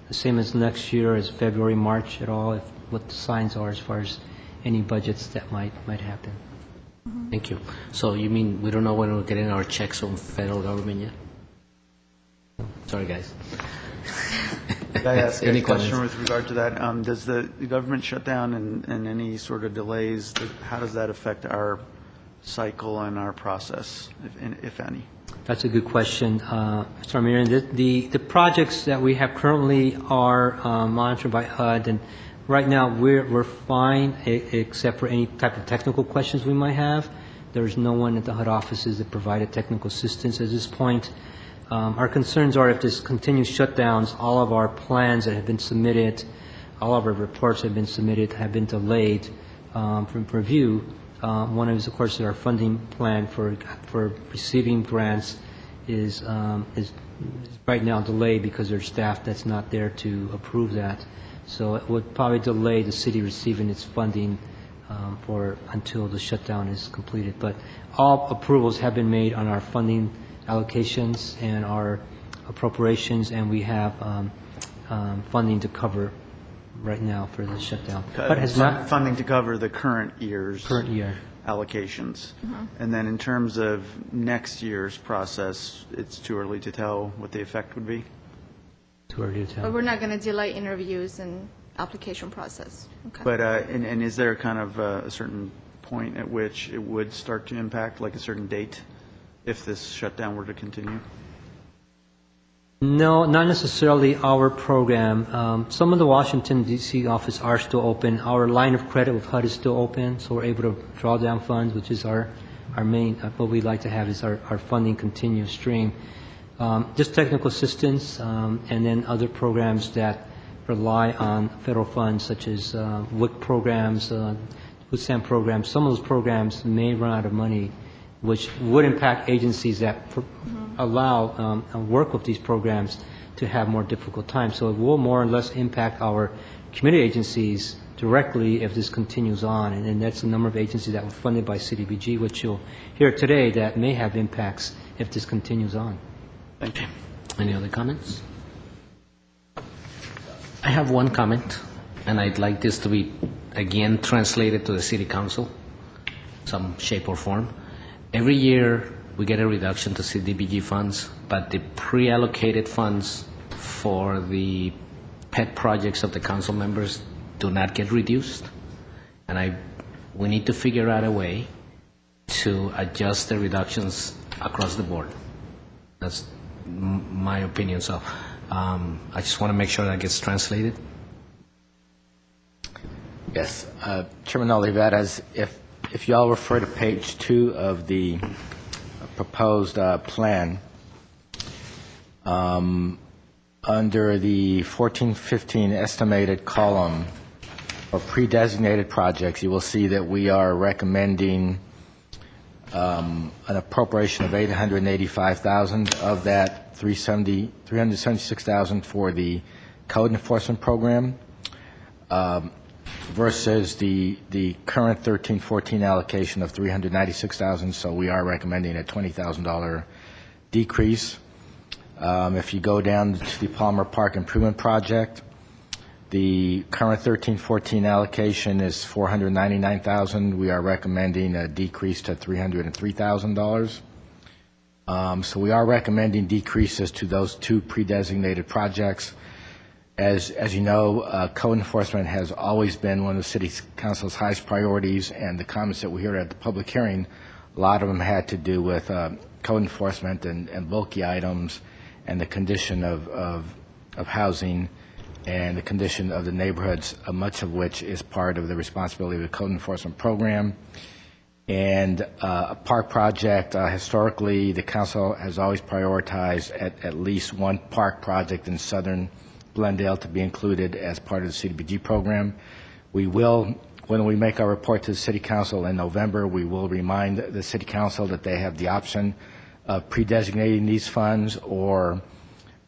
the same as next year, as February, March at all, what the signs are as far as any budgets that might happen. Thank you. So you mean we don't know when we're getting our checks from federal government yet? Sorry, guys. Could I ask Any a question comments? with regard to that? Does the government shutdown and any sort of delays, how does that affect our cycle and our process, if any? That's a good question, Mr. Armenian. The projects that we have currently are monitored by HUD, and right now we're fine except for any type of technical questions we might have. There's no one at the HUD offices that provided technical assistance at this point. Our concerns are if this continues shutdowns, all of our plans that have been submitted, all of our reports have been submitted, have been delayed from review. One is, of course, our funding plan for receiving grants is right now delayed because there's staff that's not there to approve that. So it would probably delay the city receiving its funding until the shutdown is completed. But all approvals have been made on our funding allocations and our appropriations, and we have funding to cover right now for the shutdown. But has not Funding to cover the current year's year. allocations. And then in terms of next year's process, it's too early to tell what the effect would be? Too early to But tell. we're not going to delay interviews and application process. Okay. But, and is there kind of a certain point at which it would start to impact, like a certain date, if this shutdown were to continue? No, not necessarily our program. Some of the Washington, D.C. office are still open. Our line of credit with HUD is still open, so we're able to draw down funds, which is our main, what we'd like to have is our funding continuous stream. Just technical assistance, and then other programs that rely on federal funds, such as WIC programs, food stamp programs. Some of those programs may run out of money, which would impact agencies that allow and work with these programs to have more difficult times. So it will more or less impact our community agencies directly if this continues on. And that's a number of agencies that were funded by CDBG, which you'll hear today that may have impacts if this continues on. Thank you. Any other comments? I have one comment, and I'd like this to be, again, translated to the City Council, some shape or form. Every year, we get a reduction to CDBG funds, but the pre-allocated funds for the pet projects of the council members do not get reduced. And we need to figure out a way to adjust the reductions across the board. That's my opinion. So I just want to make sure that gets translated. Yes. Chairman Olivares, if you all refer to page 2 of the proposed plan, under the 1415 estimated column for pre-designated projects, you will see that we are recommending an appropriation of $885,000. Of that, $376,000 for the code enforcement program, versus the current 1314 allocation of $396,000. So we are recommending a $20,000 decrease. If you go down to the Palmer Park Improvement Project, the current 1314 allocation is $499,000. We are recommending a decrease to $303,000. So we are recommending decreases to those two pre-designated projects. As you know, code enforcement has always been one of the City Council's highest priorities, and the comments that we heard at the public hearing, a lot of them had to do with code enforcement and bulky items and the condition of housing and the condition of the neighborhoods, much of which is part of the responsibility of the code enforcement program. And a park project, historically, the council has always prioritized at least one park project in southern Glendale to be included as part of the CDBG program. We will, when we make our report to the City Council in November, we will remind the City Council that they have the option of pre-designating these funds or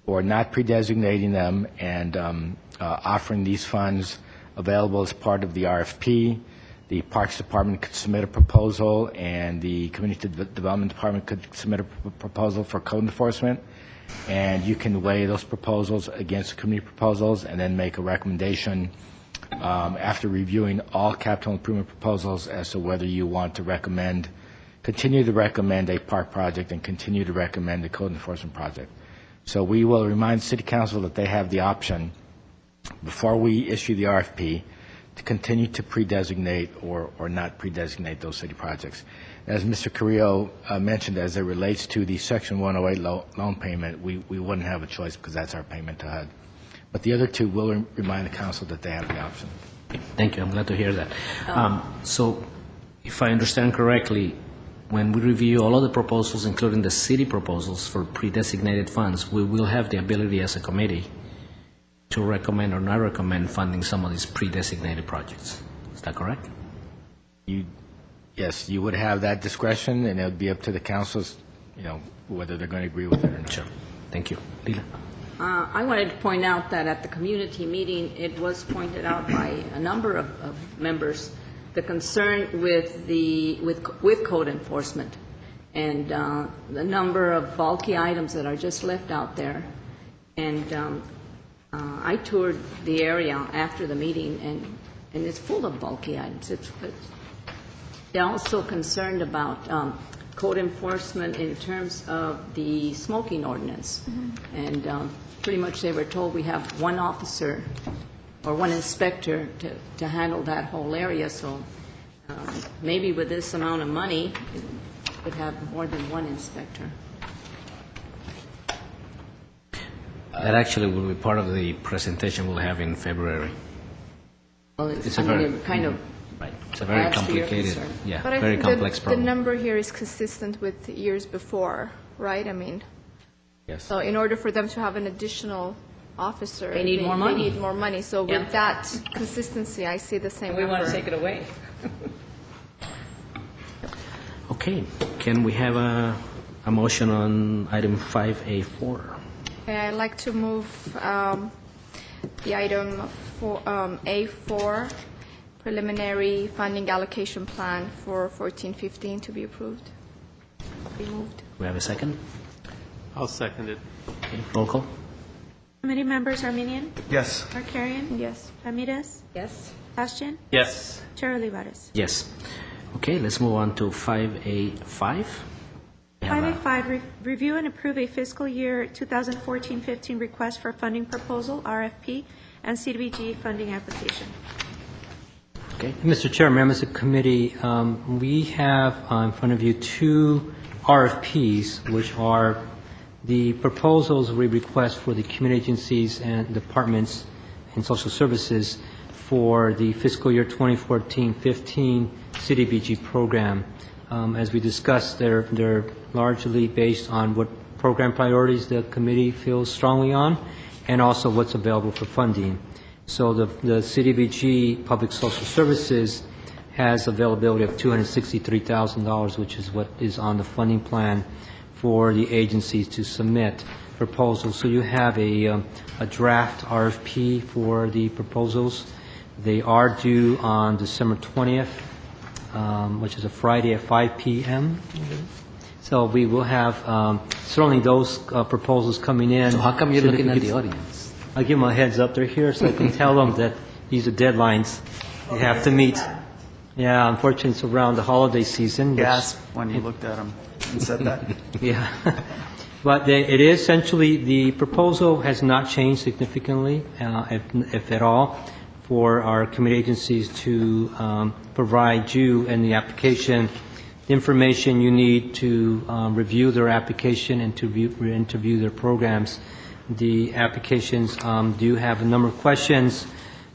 not pre-designating them and offering these funds available as part of the RFP. The Parks Department could submit a proposal, and the Community Development Department could submit a proposal for code enforcement, and you can weigh those proposals against community proposals and then make a recommendation after reviewing all capital improvement proposals as to whether you want to continue to recommend a park project and continue to recommend a code enforcement project. So we will remind City Council that they have the option, before we issue the RFP, to continue to pre-designate or not pre-designate those city projects. As Mr. Carrillo mentioned, as it relates to the Section 108 loan payment, we wouldn't have a choice because that's our payment to HUD. But the other two will remind the council that they have the option. Thank you. I'm glad to hear that. So if I understand correctly, when we review all of the proposals, including the city proposals for pre-designated funds, we will have the ability as a committee to recommend or not recommend funding some of these pre-designated projects. Is that correct? Yes, you would have that discretion, and it would be up to the councils, whether they're going to agree with it or not. Sure. Thank you. Lila? I wanted to point out that at the community meeting, it was pointed out by a number of members, the concern with code enforcement and the number of bulky items that are just left out there. And I toured the area after the meeting, and it's full of bulky items. They're also concerned about code enforcement in terms of the smoking ordinance. And pretty much they were told we have one officer or one inspector to handle that whole area. So maybe with this amount of money, we could have more than one inspector. That actually will be part of the presentation we'll have in February. Well, It's a very complicated, But I very think complex the problem. number here is consistent with years before, right? I mean, Yes. so in order for them to have an additional officer, They need more money. They need more money. So Yeah. with that consistency, I see the same And we number. want to take it away. Okay, can we have a motion on item 5A4? I'd like to move the item for A4, preliminary funding allocation plan for 14-15 to be approved. Be moved. We have a second? I'll second it. Okay, roll call? Committee members Armenian, Yes. Markarian, Yes. Ramirez, Yes? Bastian, Yes. Chair Olivares. Yes. Okay, let's move on to 5A5. We have a- 5A5, review and approve a fiscal year 2014-15 request for funding proposal, RFP, and CDBG funding application. Okay, Mr. Chair, members of the committee, we have in front of you two RFPs, which are the proposals we request for the community agencies and departments and social services for the fiscal year 2014-15 CDBG program. As we discussed, they're largely based on what program priorities the committee feels strongly on, and also what's available for funding. So the CDBG Public Social Services has availability of $263,000, which is what is on the funding plan for the agencies to submit proposals. So you have a draft RFP for the proposals. They are due on December 20th, which is a Friday at 5 p.m. So we will have certainly those proposals coming in. so how come you're So looking at it's- the audience? I'll give them a heads up. They're here so I can tell them that these are deadlines they have to meet. Yeah, unfortunately, it's around the holiday season. which- Gasp when you looked at them and said that. Yeah. But it is essentially, the proposal has not changed significantly, if at all, for our committee agencies to provide you and the application the information you need to review their application and to interview their programs. The applications do have a number of questions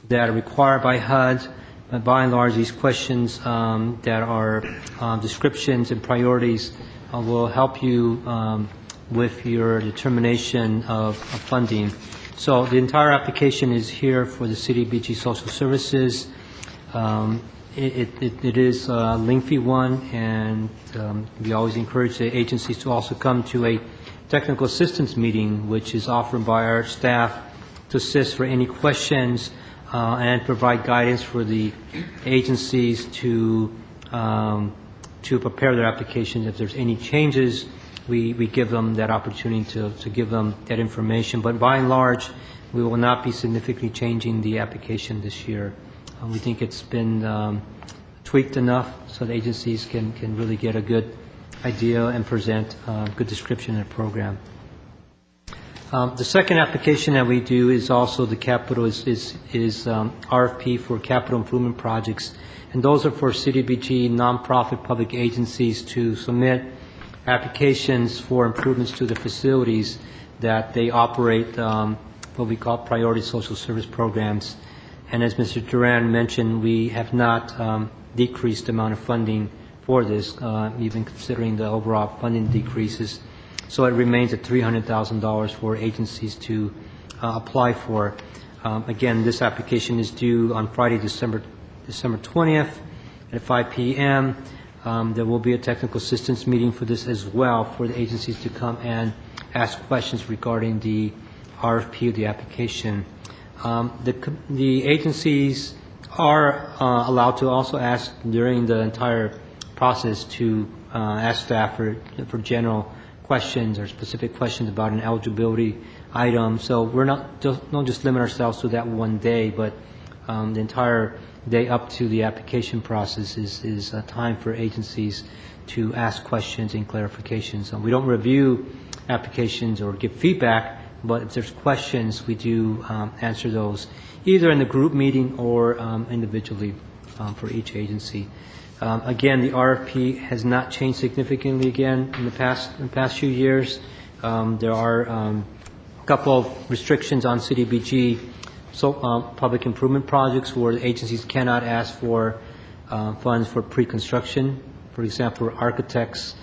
that are required by HUD, but by and large, these questions that are descriptions and priorities will help you with your determination of funding. So the entire application is here for the CDBG Social Services. It is a lengthy one, and we always encourage the agencies to also come to a technical assistance meeting, which is offered by our staff to assist for any questions and provide guidance for the agencies to prepare their applications. If there's any changes, we give them that opportunity to give them that information. But by and large, we will not be significantly changing the application this year. We think it's been tweaked enough so the agencies can really get a good idea and present a good description of the program. The second application that we do is also the capital is RFP for capital improvement projects, and those are for CDBG nonprofit public agencies to submit applications for improvements to the facilities that they operate, what we call priority social service programs. And as Mr. Duran mentioned, we have not decreased the amount of funding for this, even considering the overall funding decreases. So it remains at $300,000 for agencies to apply for. Again, this application is due on Friday, December 20th at 5 p.m. There will be a technical assistance meeting for this as well, for the agencies to come and ask questions regarding the RFP of the application. The agencies are allowed to also ask during the entire process to ask staff for general questions or specific questions about an eligibility item. So we're don't just limit ourselves to that one day, but the entire day up to the application process is a time for agencies to ask questions and clarifications. We don't review applications or give feedback, but if there's questions, we do answer those either in the group meeting or individually for each agency. Again, the RFP has not changed significantly again in the past few years. There are a couple of restrictions on CDBG, so public improvement projects where the agencies cannot ask for funds for pre-construction, for example, architects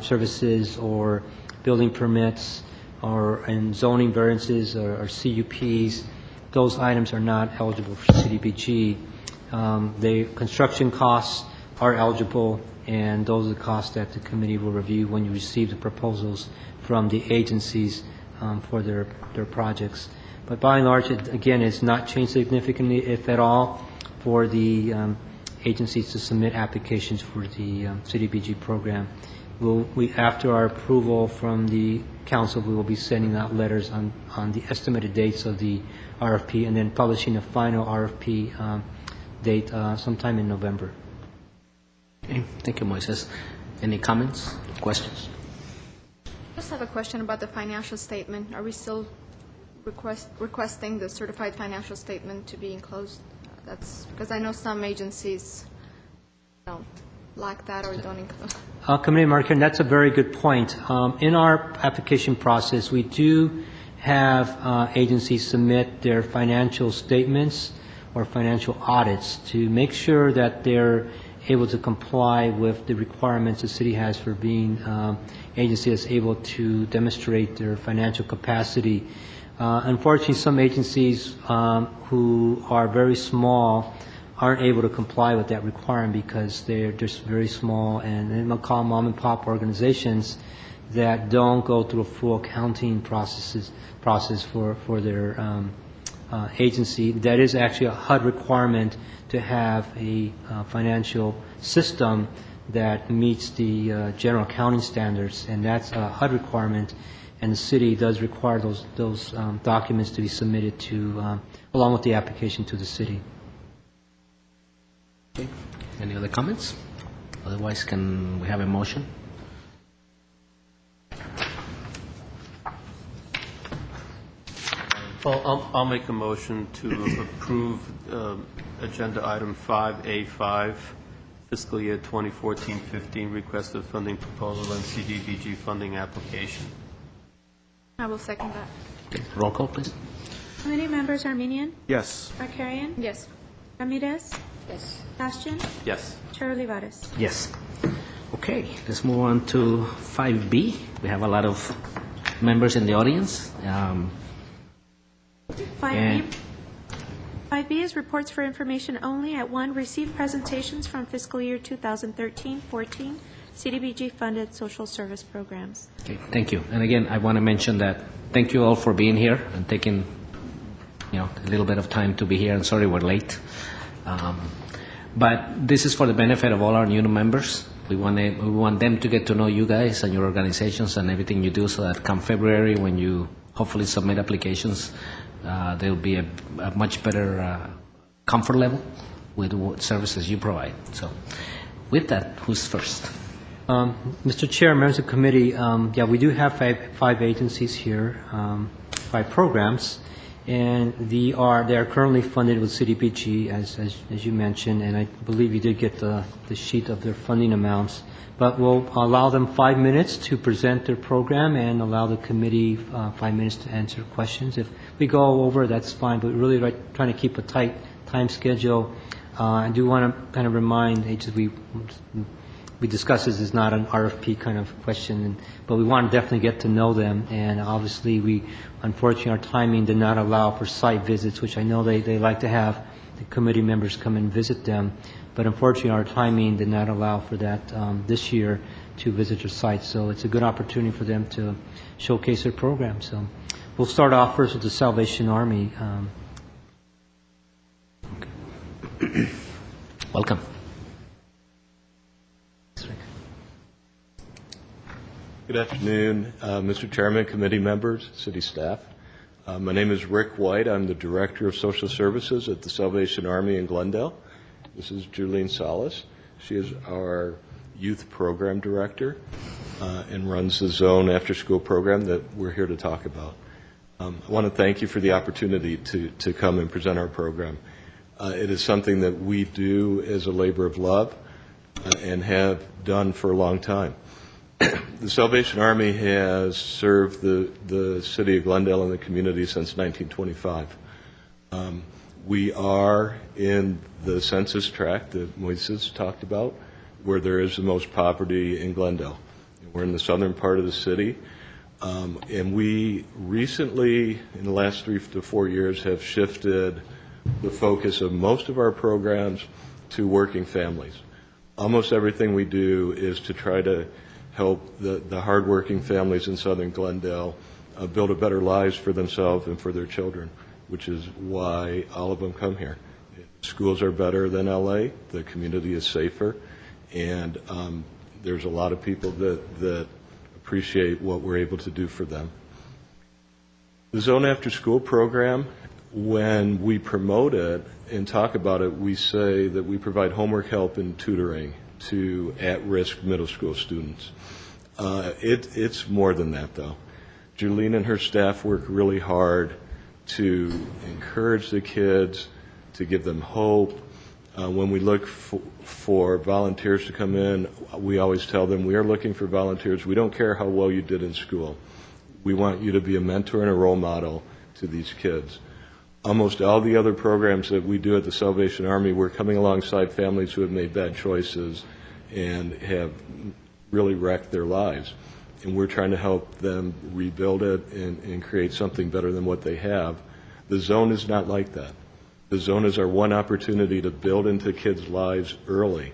services or building permits or in zoning variances or CUPs. Those items are not eligible for CDBG. The construction costs are eligible, and those are the costs that the committee will review when you receive the proposals from the agencies for their projects. But by and large, again, it's not changed significantly, if at all, for the agencies to submit applications for the CDBG program. After our approval from the council, we will be sending out letters on the estimated dates of the RFP and then publishing a final RFP date sometime in November. Okay, thank you, Moises. Any comments, questions? I just have a question about the financial statement. Are we still requesting the certified financial statement to be enclosed? That's because I know some agencies don't like that or don't include. Committee Marker, and that's a very good point. In our application process, we do have agencies submit their financial statements or financial audits to make sure that they're able to comply with the requirements the city has for being agency that's able to demonstrate their financial capacity. Unfortunately, some agencies who are very small aren't able to comply with that requirement because they're just very small, and we'll call mom and pop organizations that don't go through a full accounting process for their agency. That is actually a HUD requirement to have a financial system that meets the general accounting standards, and that's a HUD requirement, and the city does require those documents to be submitted to along with the application to the city. Okay. Any other comments? Otherwise, can we have a motion? Well, I'll make a motion to approve Agenda Item 5A5, Fiscal Year 2014-15, Request of Funding Proposal and CDBG Funding Application. I will second that. Okay. Roll call, please. Committee members Armenian, Yes. Arcarian, Yes. Ramirez, Yes. Bastian, Yes. Chair Olivares. Yes. Okay, let's move on to 5B. We have a lot of members in the audience. 5B, And- 5B is reports for information only. At 1, receive presentations from fiscal year 2013-14 CDBG-funded social service programs. Okay, thank you. And again, I want to mention that thank you all for being here and taking, a little bit of time to be here. And sorry we're late. But this is for the benefit of all our new members. We want them to get to know you guys and your organizations and everything you do, so that come February, when you hopefully submit applications, there'll be a much better comfort level with what services you provide. So with that, who's first? Mr. Chair, members of the committee, we do have five agencies here, 5 programs, and they are currently funded with CDBG, as you mentioned, and I believe you did get the sheet of their funding amounts. But we'll allow them 5 minutes to present their program and allow the committee 5 minutes to answer questions. If we go over, that's fine, but we're really trying to keep a tight time schedule. I do want to kind of remind agencies we discussed this is not an RFP kind of question, but we want to definitely get to know them. And obviously, unfortunately, our timing did not allow for site visits, which I know they like to have the committee members come and visit them. But unfortunately, our timing did not allow for that this year to visit their sites. So it's a good opportunity for them to showcase their program. So we'll start off first with the Salvation Army. Welcome. Good afternoon, Mr. Chairman, committee members, city staff. My name is Rick White. I'm the Director of Social Services at the Salvation Army in Glendale. This is Julene Salas. She is our Youth Program Director and runs the Zone after-school program that we're here to talk about. I want to thank you for the opportunity to come and present our program. It is something that we do as a labor of love and have done for a long time. The Salvation Army has served the city of Glendale and the community since 1925. We are in the census tract that Moises talked about, where there is the most poverty in Glendale. We're in the southern part of the city, and we recently, in the last 3 to 4 years, have shifted the focus of most of our programs to working families. Almost everything we do is to try to help the hardworking families in southern Glendale build a better lives for themselves and for their children, which is why all of them come here. Schools are better than LA, the community is safer, and there's a lot of people that appreciate what we're able to do for them. The Zone After School program, when we promote it and talk about it, we say that we provide homework help and tutoring to at-risk middle school students. It's more than that, though. Julene and her staff work really hard to encourage the kids, to give them hope. When we look for volunteers to come in, we always tell them we are looking for volunteers. We don't care how well you did in school. We want you to be a mentor and a role model to these kids. Almost all the other programs that we do at the Salvation Army, we're coming alongside families who have made bad choices and have really wrecked their lives. And we're trying to help them rebuild it and create something better than what they have. The Zone is not like that. The Zone is our one opportunity to build into kids' lives early,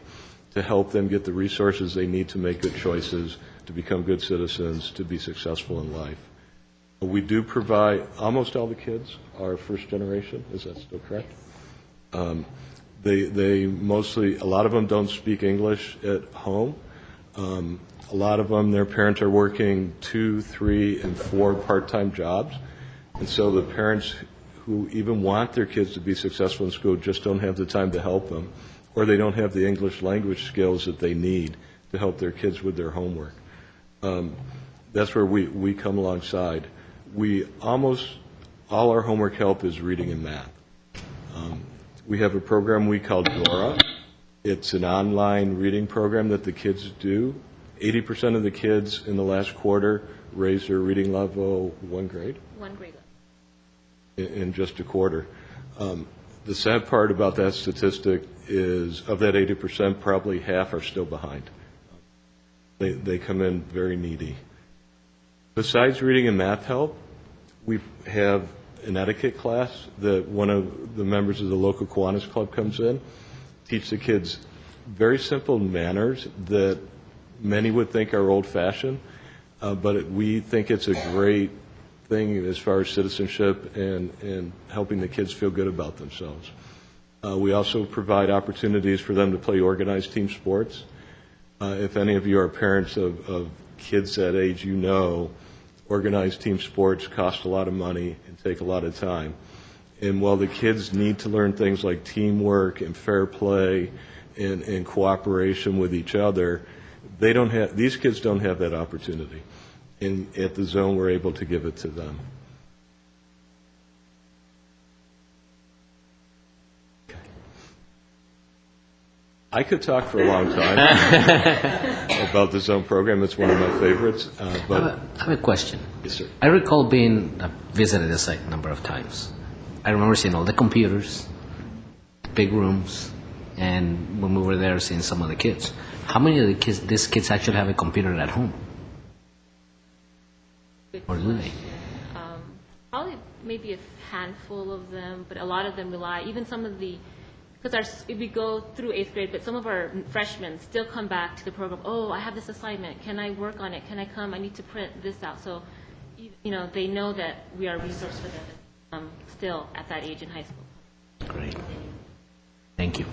to help them get the resources they need to make good choices, to become good citizens, to be successful in life. We do provide, almost all the kids are first generation, is that still correct? They mostly, a lot of them don't speak English at home. A lot of them, their parents are working 2, 3, and 4 part-time jobs. And so the parents who even want their kids to be successful in school just don't have the time to help them, or they don't have the English language skills that they need to help their kids with their homework. That's where we come alongside. Almost all our homework help is reading and math. We have a program we call Dora. It's an online reading program that the kids do. 80% of the kids in the last quarter raised their reading level 1 grade. 1 grade. In just a quarter. The sad part about that statistic is of that 80%, probably half are still behind. They come in very needy. Besides reading and math help, we have an etiquette class that one of the members of the local Kiwanis Club comes in, teach the kids very simple manners that many would think are old-fashioned, but we think it's a great thing as far as citizenship and helping the kids feel good about themselves. We also provide opportunities for them to play organized team sports. If any of you are parents of kids that age, you know organized team sports cost a lot of money and take a lot of time. And while the kids need to learn things like teamwork and fair play and cooperation with each other, these kids don't have that opportunity. And at the zone, we're able to give it to them. I could talk for a long time about the zone program. It's one of my favorites. But I have a question. Yes, sir. I recall visited the site a number of times. I remember seeing all the computers, the big rooms, and when we were there, seeing some of the kids. How many of these kids actually have a computer at home? Or do they? Probably maybe a handful of them, but a lot of them rely, even some of the, because we go through 8th grade, but some of our freshmen still come back to the program, oh, I have this assignment, can I work on it, can I come, I need to print this out. So, they know that we are a resource for them still at that age in high school. Great. Thank you.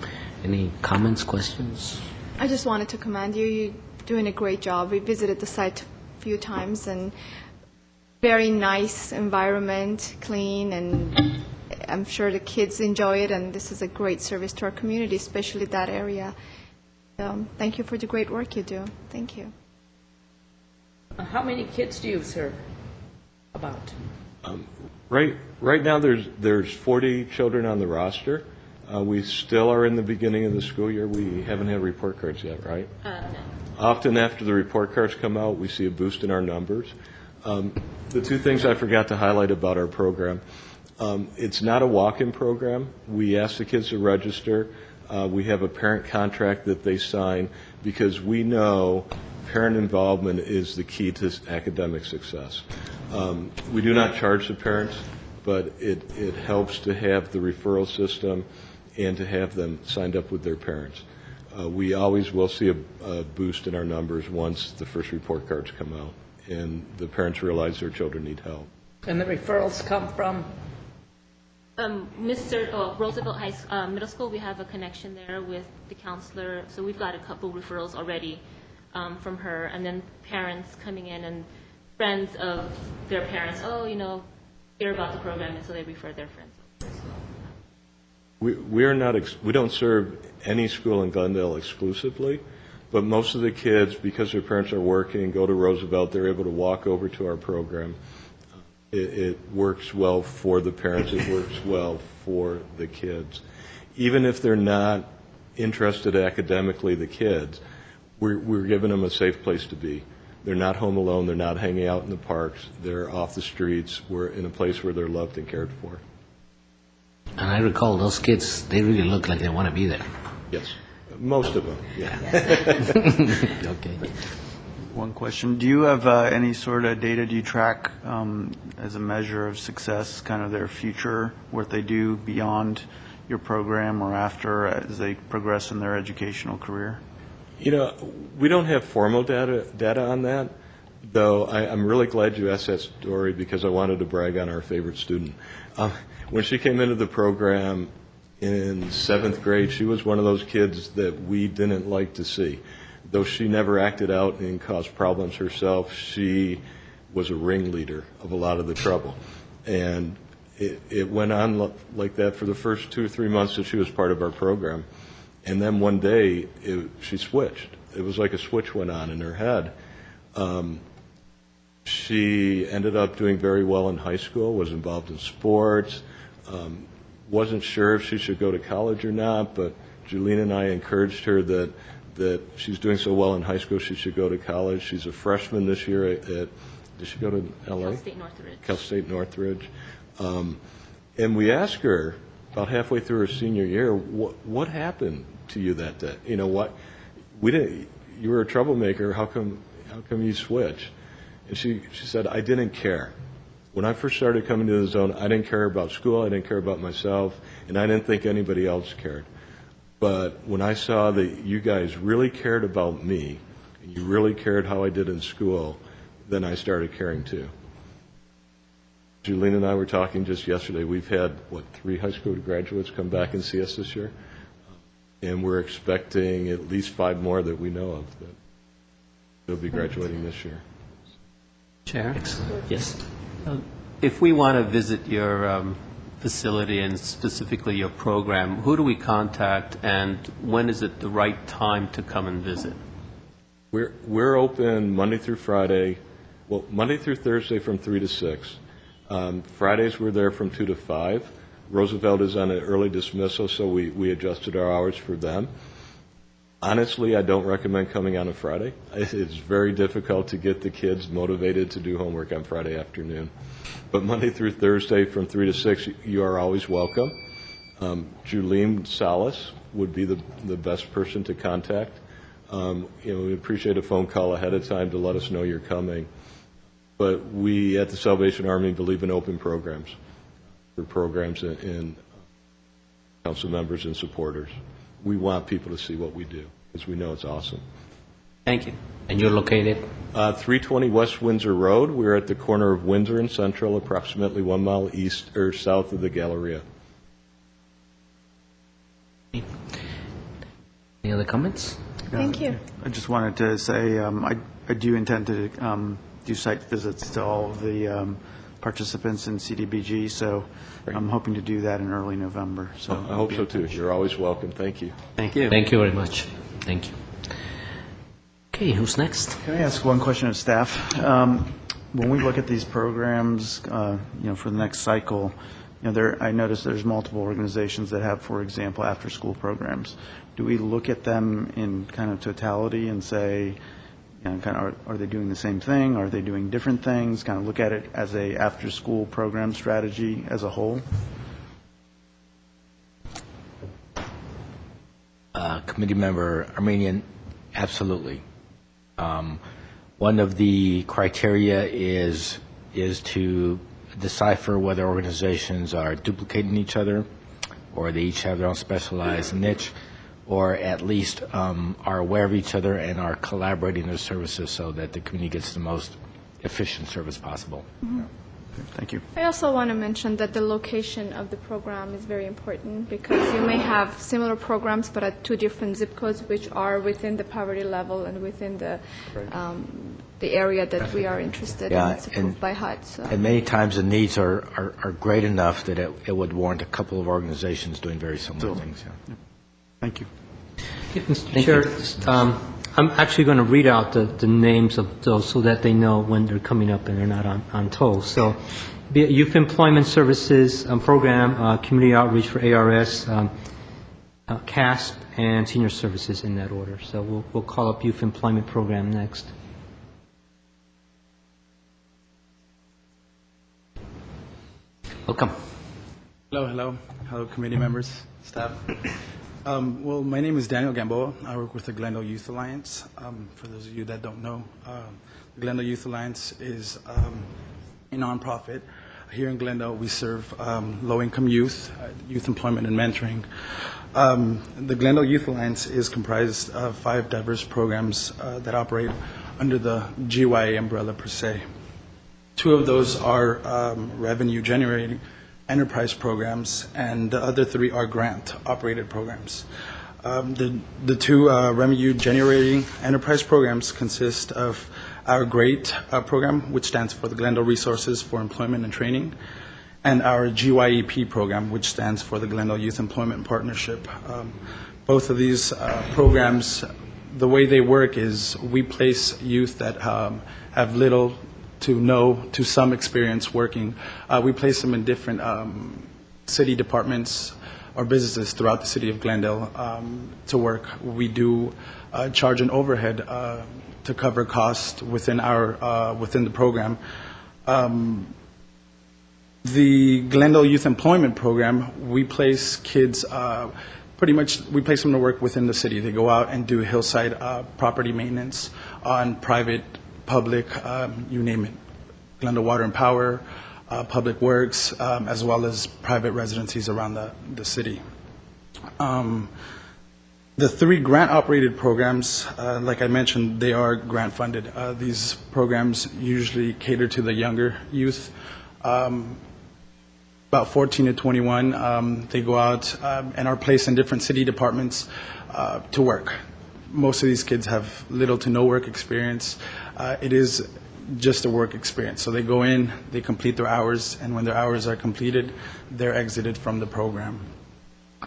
Any comments, questions? I just wanted to commend you. You're doing a great job. We visited the site a few times, and very nice environment, clean, and I'm sure the kids enjoy it, and this is a great service to our community, especially that area. Thank you for the great work you do. Thank you. How many kids do you serve? About? Right now, there's 40 children on the roster. We still are in the beginning of the school year. We haven't had report cards yet, right? No. Often after the report cards come out, we see a boost in our numbers. The two things I forgot to highlight about our program, it's not a walk-in program. We ask the kids to register. We have a parent contract that they sign because we know parent involvement is the key to academic success. We do not charge the parents, but it helps to have the referral system and to have them signed up with their parents. We always will see a boost in our numbers once the first report cards come out and the parents realize their children need help. And the referrals come from? Roosevelt Middle School, we have a connection there with the counselor, so we've got a couple referrals already from her, and then parents coming in and friends of their parents, hear about the program, and so they refer their friends. We don't serve any school in Glendale exclusively, but most of the kids, because their parents are working, go to Roosevelt, they're able to walk over to our program. It works well for the parents. It works well for the kids. Even if they're not interested academically, the kids, we're giving them a safe place to be. They're not home alone. They're not hanging out in the parks. They're off the streets. We're in a place where they're loved and cared for. And I recall those kids, they really look like they want to be there. Yes. Most of them, yeah. Okay. One question. Do you have any sort of data, do you track as a measure of success, kind of their future, what they do beyond your program or after as they progress in their educational career? We don't have formal data on that, though I'm really glad you asked that story because I wanted to brag on our favorite student. When she came into the program in 7th grade, she was one of those kids that we didn't like to see. Though she never acted out and caused problems herself, she was a ringleader of a lot of the trouble. And it went on like that for the first 2 or 3 months that she was part of our program. And then one day, she switched. It was like a switch went on in her head. She ended up doing very well in high school, was involved in sports, wasn't sure if she should go to college or not, but Julene and I encouraged her that she's doing so well in high school, she should go to college. She's a freshman this year at did she go to L.A.? Cal State Northridge. Cal State Northridge. And we asked her about halfway through her senior year, what happened to you that day? You were a troublemaker. How come you switched? And she said, I didn't care. When I first started coming to the zone, I didn't care about school, I didn't care about myself, and I didn't think anybody else cared. But when I saw that you guys really cared about me, and you really cared how I did in school, then I started caring too. Julene and I were talking just yesterday. We've had, 3 high school graduates come back and see us this year? And we're expecting at least 5 more that we know of that will be graduating this year. Chair? Yes. If we want to visit your facility and specifically your program, who do we contact, and when is it the right time to come and visit? We're open Monday through Friday, Monday through Thursday from 3 to 6. Fridays we're there from 2 to 5. Roosevelt is on an early dismissal, so we adjusted our hours for them. Honestly, I don't recommend coming on a Friday. It's very difficult to get the kids motivated to do homework on Friday afternoon. But Monday through Thursday from 3 to 6, you are always welcome. Julene Salas would be the best person to contact. We appreciate a phone call ahead of time to let us know you're coming. But we at the Salvation Army believe in open programs for programs and council members and supporters. We want people to see what we do because we know it's awesome. Thank you. And you're located? 320 West Windsor Road. We're at the corner of Windsor and Central, approximately 1 mile east or south of the Galleria. Any other comments? Thank you. I just wanted to say I do intend to do site visits to all of the participants in CDBG, so I'm hoping to do that in early November. So I hope so too. You're always welcome. Thank you. Thank you. Thank you very much. Thank you. Okay, who's next? Can I ask one question of staff? When we look at these programs, for the next cycle, I notice there's multiple organizations that have, for example, after-school programs. Do we look at them in kind of totality and say, are they doing the same thing? Are they doing different things? Kind of look at it as a after-school program strategy as a whole? Committee member Armenian, absolutely. One of the criteria is to decipher whether organizations are duplicating each other, or they each have their own specialized niche, or at least are aware of each other and are collaborating their services so that the community gets the most efficient service possible. Mm-hmm. Thank you. I also want to mention that the location of the program is very important because you may have similar programs but at 2 different zip codes which are within the poverty level and within the area that we are interested in. It's approved by HUD. So. And many times the needs are great enough that it would warrant a couple of organizations doing very similar things. Yeah. Thank you. Mr. Chair, I'm actually going to read out the names of those so that they know when they're coming up and they're not on toll. So, Youth Employment Services Program, Community Outreach for ARS, CASP, and Senior Services in that order. So we'll call up Youth Employment Program next. Welcome. Hello, committee members, staff. Well, my name is Daniel Gamboa. I work with the Glendale Youth Alliance. For those of you that don't know, the Glendale Youth Alliance is a nonprofit. Here in Glendale, we serve low-income youth, youth employment and mentoring. The Glendale Youth Alliance is comprised of 5 diverse programs that operate under the GYA umbrella per se. 2 of those are revenue-generating enterprise programs, and the other 3 are grant-operated programs. The 2 revenue-generating enterprise programs consist of our GREAT program, which stands for the Glendale Resources for Employment and Training, and our GYEP program, which stands for the Glendale Youth Employment Partnership. Both of these programs, the way they work is we place youth that have little to some experience working. We place them in different city departments or businesses throughout the city of Glendale to work. We do charge an overhead to cover costs within the program. The Glendale Youth Employment Program, we place kids we place them to work within the city. They go out and do hillside property maintenance on private, public, you name it. Glendale Water and Power, public works, as well as private residencies around the city. The 3 grant-operated programs, like I mentioned, they are grant-funded. These programs usually cater to the younger youth. About 14 to 21, they go out and are placed in different city departments to work. Most of these kids have little to no work experience. It is just a work experience. So they go in, they complete their hours, and when their hours are completed, they're exited from the program.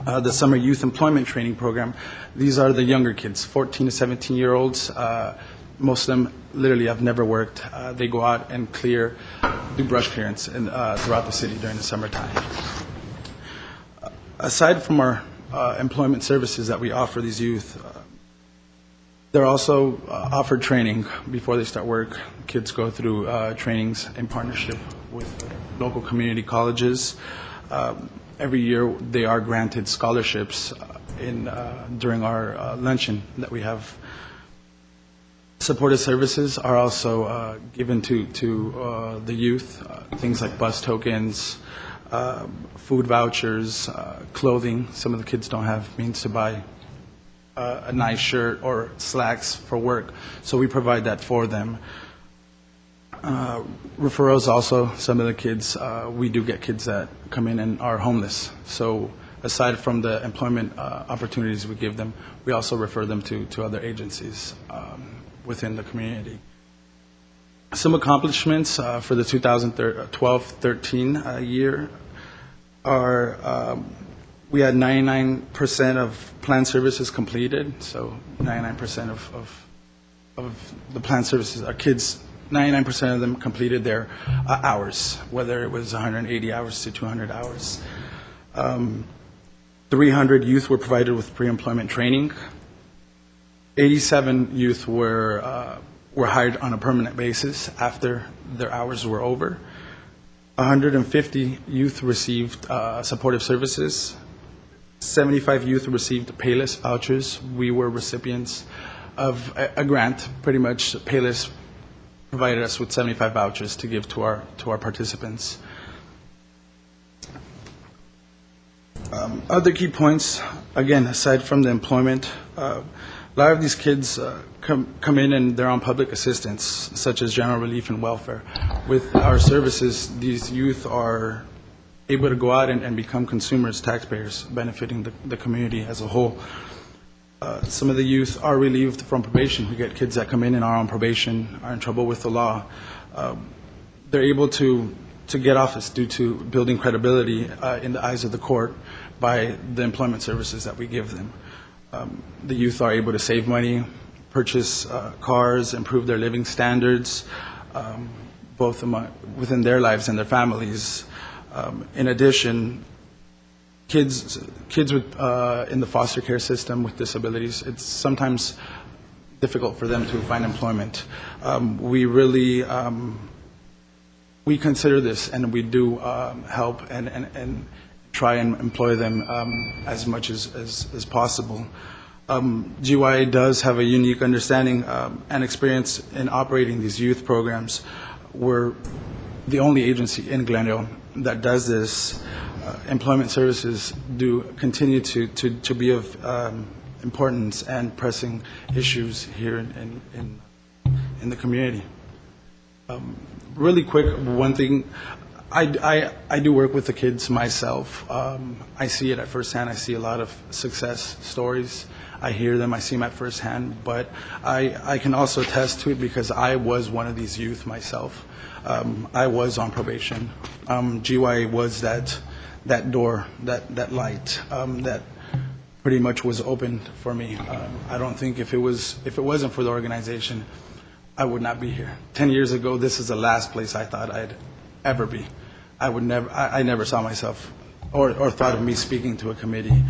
The Summer Youth Employment Training Program, these are the younger kids, 14 to 17-year-olds. Most of them literally have never worked. They go out and do brush clearance throughout the city during the summertime. Aside from our employment services that we offer these youth, they're also offered training before they start work. Kids go through trainings in partnership with local community colleges. Every year they are granted scholarships during our luncheon that we have. Supportive services are also given to the youth, things like bus tokens, food vouchers, clothing. Some of the kids don't have means to buy a nice shirt or slacks for work, so we provide that for them. Referrals also, some of the kids, we do get kids that come in and are homeless. So aside from the employment opportunities we give them, we also refer them to other agencies within the community. Some accomplishments for the 2012-13 year are we had 99% of planned services completed, so 99% of the planned services, our kids, 99% of them completed their hours, whether it was 180 hours to 200 hours. 300 youth were provided with pre-employment training. 87 youth were hired on a permanent basis after their hours were over. 150 youth received supportive services. 75 youth received Payless vouchers. We were recipients of a grant. Pretty much Payless provided us with 75 vouchers to give to our participants. Other key points, again, aside from the employment, a lot of these kids come in and they're on public assistance, such as general relief and welfare. With our services, these youth are able to go out and become consumers, taxpayers, benefiting the community as a whole. Some of the youth are relieved from probation. We get kids that come in and are on probation, are in trouble with the law. They're able to get office due to building credibility in the eyes of the court by the employment services that we give them. The youth are able to save money, purchase cars, improve their living standards, both within their lives and their families. In addition, kids with, in the foster care system with disabilities, it's sometimes difficult for them to find employment. We consider this, and we do help and try and employ them as much as possible. GYA does have a unique understanding and experience in operating these youth programs. We're the only agency in Glendale that does this. Employment services do continue to be of importance and pressing issues here in the community. Really quick, one thing, I do work with the kids myself. I see it at firsthand. I see a lot of success stories. I hear them, I see them at firsthand, but I can also attest to it because I was one of these youth myself. I was on probation. GYA was that door, that light, that pretty much was opened for me. I don't think if it wasn't for the organization, I would not be here. 10 years ago, this is the last place I thought I'd ever be. I never saw myself or thought of me speaking to a committee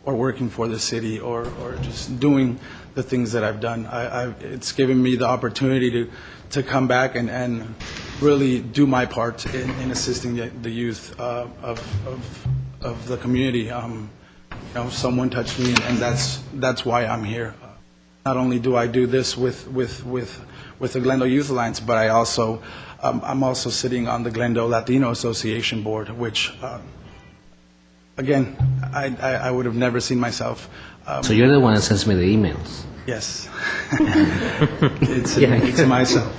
or working for the city or just doing the things that I've done. It's given me the opportunity to come back and really do my part in assisting the youth of the community. Someone touched me, and that's why I'm here. Not only do I do this with the Glendale Youth Alliance, but I also I'm also sitting on the Glendale Latino Association Board, which, again, I would have never seen myself. So you're the one that sends me the emails. Yes. It's myself.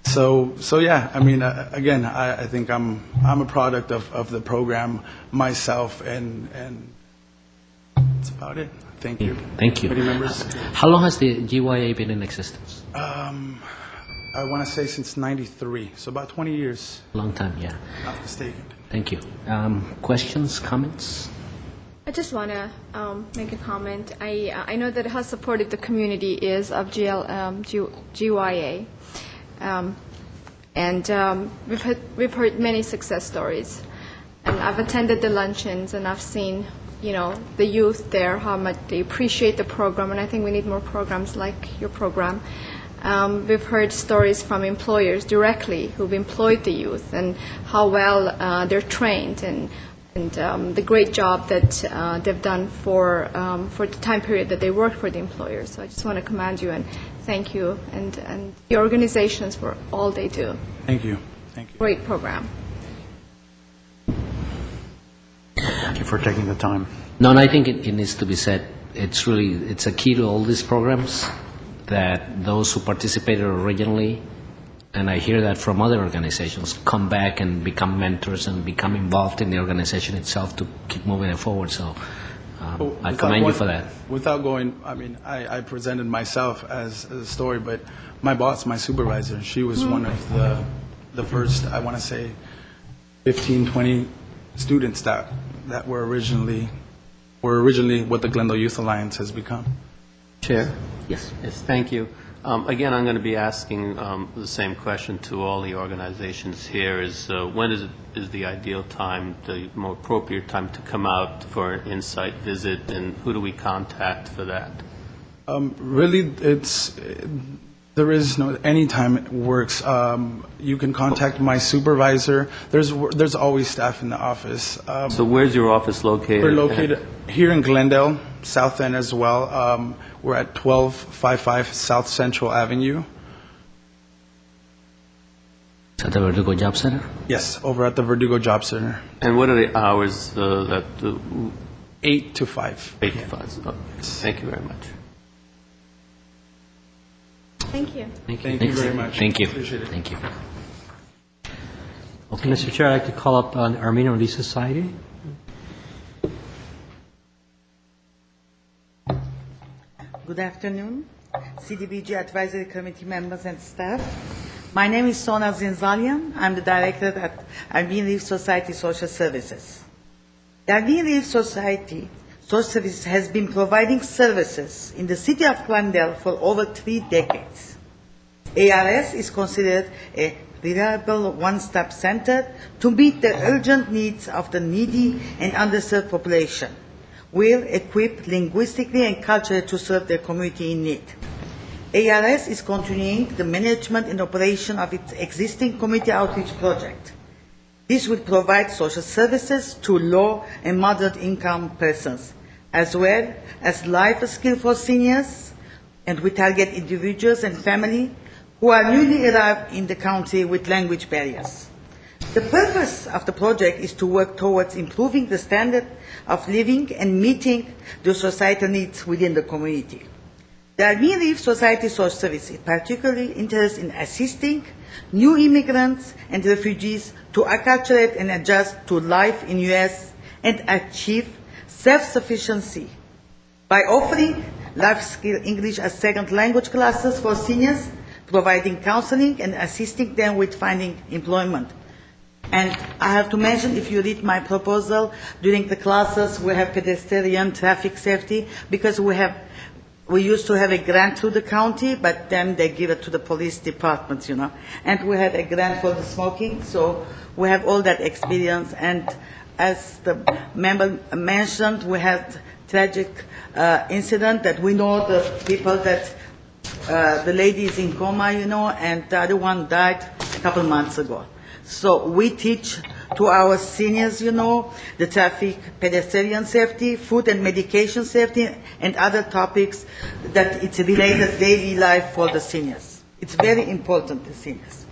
So yeah, I mean, again, I think I'm a product of the program myself, and that's about it. Thank you. Thank you. Committee members. How long has the GYA been in existence? I want to say since '93, so about 20 years, Long time, yeah. not mistaken. Thank you. Questions, comments? I just want to make a comment. I know that how supportive the community is of GYA. We've heard many success stories. And I've attended the luncheons, and I've seen, the youth there, how much they appreciate the program, and I think we need more programs like your program. We've heard stories from employers directly who've employed the youth and how well they're trained and the great job that they've done for the time period that they worked for the employers. So I just want to commend you and thank you and your organizations for all they do. Thank you. Thank you. Great program. Thank you for taking the time. No, and I think it needs to be said. It's a key to all these programs that those who participated originally, and I hear that from other organizations, come back and become mentors and become involved in the organization itself to keep moving it forward. So I commend you for that. Without going, I mean, I presented myself as a story, but my boss, my supervisor, she was one of the first, I want to say, 15, 20 students that were originally what the Glendale Youth Alliance has become. Chair? Yes. Yes, thank you. Again, I'm going to be asking the same question to all the organizations here, is when is the ideal time, the more appropriate time to come out for an insight visit, and who do we contact for that? Really, there is no, any time it works. You can contact my supervisor. There's always staff in the office. So where's your office located? We're located here in Glendale, South End as well. We're at 1255 South Central Avenue. Is that the Verdugo Job Center? Yes, over at the Verdugo Job Center. And what are the hours 8 to 5. 8 to 5. Oh, thank you very much. Thank you. Thank you very much. Thank you. Appreciate it. Thank you. Okay, Mr. Chair, I'd like to call up on Armenian Relief Society. Good afternoon, CDBG Advisory Committee members and staff. My name is Sona Zinzalian. I'm the director at Armenian Relief Society Social Services. The Armenian Relief Society Social Services has been providing services in the city of Glendale for over 3 decades. ARS is considered a reliable one-stop center to meet the urgent needs of the needy and underserved population, well equipped linguistically and culturally to serve their community in need. ARS is continuing the management and operation of its existing community outreach project. This will provide social services to low and moderate income persons, as well as life skills for seniors, and we target individuals and families who are newly arrived in the country with language barriers. The purpose of the project is to work towards improving the standard of living and meeting the societal needs within the community. The Armenian Relief Society Social Service is particularly interested in assisting new immigrants and refugees to acculturate and adjust to life in U.S. and achieve self-sufficiency by offering life skill English as second language classes for seniors, providing counseling and assisting them with finding employment. And I have to mention, if you read my proposal, during the classes we have pedestrian traffic safety, because we used to have a grant through the county, but then they give it to the police department, And we had a grant for the smoking, so we have all that experience. And as the member mentioned, we had tragic incident that we know the people that the lady is in coma, and the other one died a couple months ago. So we teach to our seniors, the traffic, pedestrian safety, food and medication safety, and other topics that it's related daily life for the seniors. It's very important, the seniors.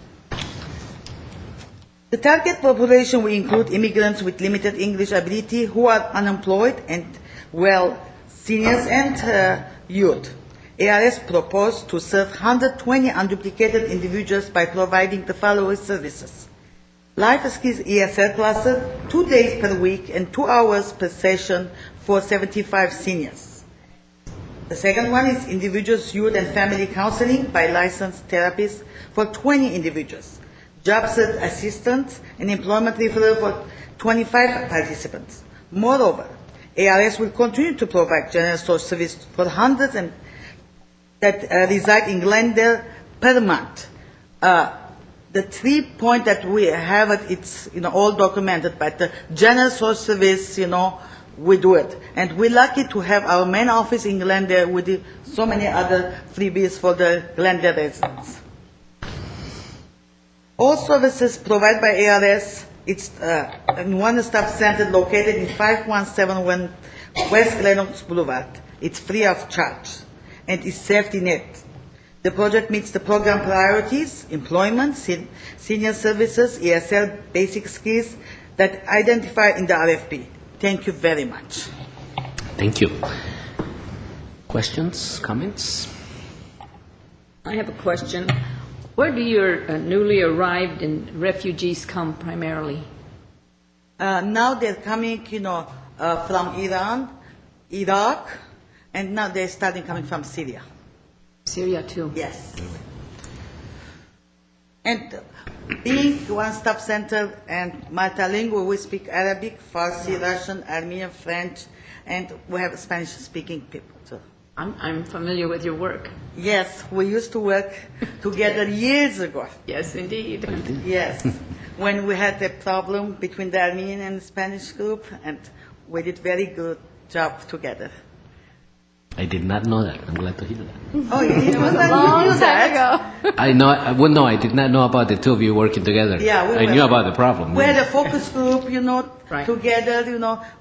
The target population will include immigrants with limited English ability who are unemployed and, well, seniors and youth. ARS proposed to serve 120 unduplicated individuals by providing the following services. Life skills ESL classes, 2 days per week and 2 hours per session for 75 seniors. The second one is individuals, youth, and family counseling by licensed therapists for 20 individuals. Job search assistance and employment referral for 25 participants. Moreover, ARS will continue to provide general store service for hundreds and that reside in Glendale per month. The 3 points that we have, it's all documented, but the general store service, we do it. And we're lucky to have our main office in Glendale with so many other freebies for the Glendale residents. All services provided by ARS, it's in one-stop center located in 5171 West Lenox Boulevard. It's free of charge and is safety net. The project meets the program priorities, employment, senior services, ESL basic skills that identify in the RFP. Thank you very much. Thank you. Questions, comments? I have a question. Where do your newly arrived and refugees come primarily? Now they're coming, from Iran, Iraq, and now they're starting coming from Syria. Syria too? Yes. And being one-stop center and multilingual, we speak Arabic, Farsi, Russian, Armenian, French, and we have Spanish-speaking people too. I'm familiar with your work. Yes, we used to work together years ago. Yes, indeed. Yes, when we had a problem between the Armenian and the Spanish group, and we did very good job together. I did not know that. I'm glad to hear that. Oh, you didn't know that? Long You knew time that? ago. I know. Well, no, I did not know about the two of you working together. Yeah, I knew about the problem. We had a focus group, Right. together,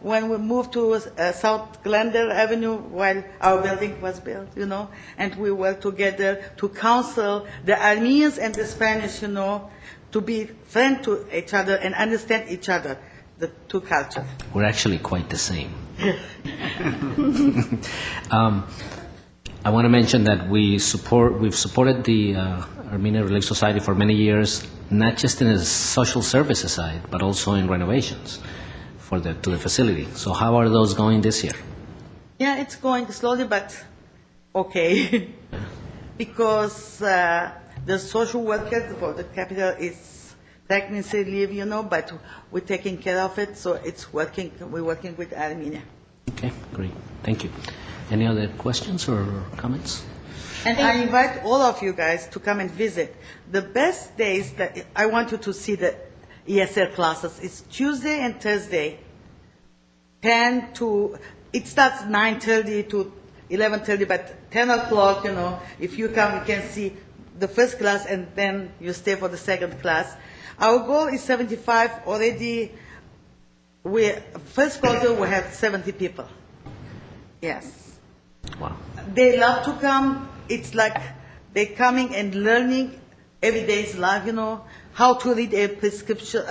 when we moved to South Glendale Avenue while our building was built, and we worked together to counsel the Armenians and the Spanish, to be friends to each other and understand each other, the two cultures. We're actually quite the same. I want to mention that we've supported the Armenian Relief Society for many years, not just in the social services side, but also in renovations to the facility. So how are those going this year? Yeah, it's going slowly, but okay. Because the social worker for the capital is pregnancy leave, but we're taking care of it, so it's working. We're working with Armenia. Okay, great. Thank you. Any other questions or comments? And I invite all of you guys to come and visit. The best days that I want you to see the ESL classes is Tuesday and Thursday, 10 to, it starts 9:30 to 11:30, but 10 o'clock, if you come, you can see the first class and then you stay for the second class. Our goal is 75 already. First quarter we have 70 people. Yes. Wow. They love to come. It's like they're coming and learning everyday's life, how to read a prescription,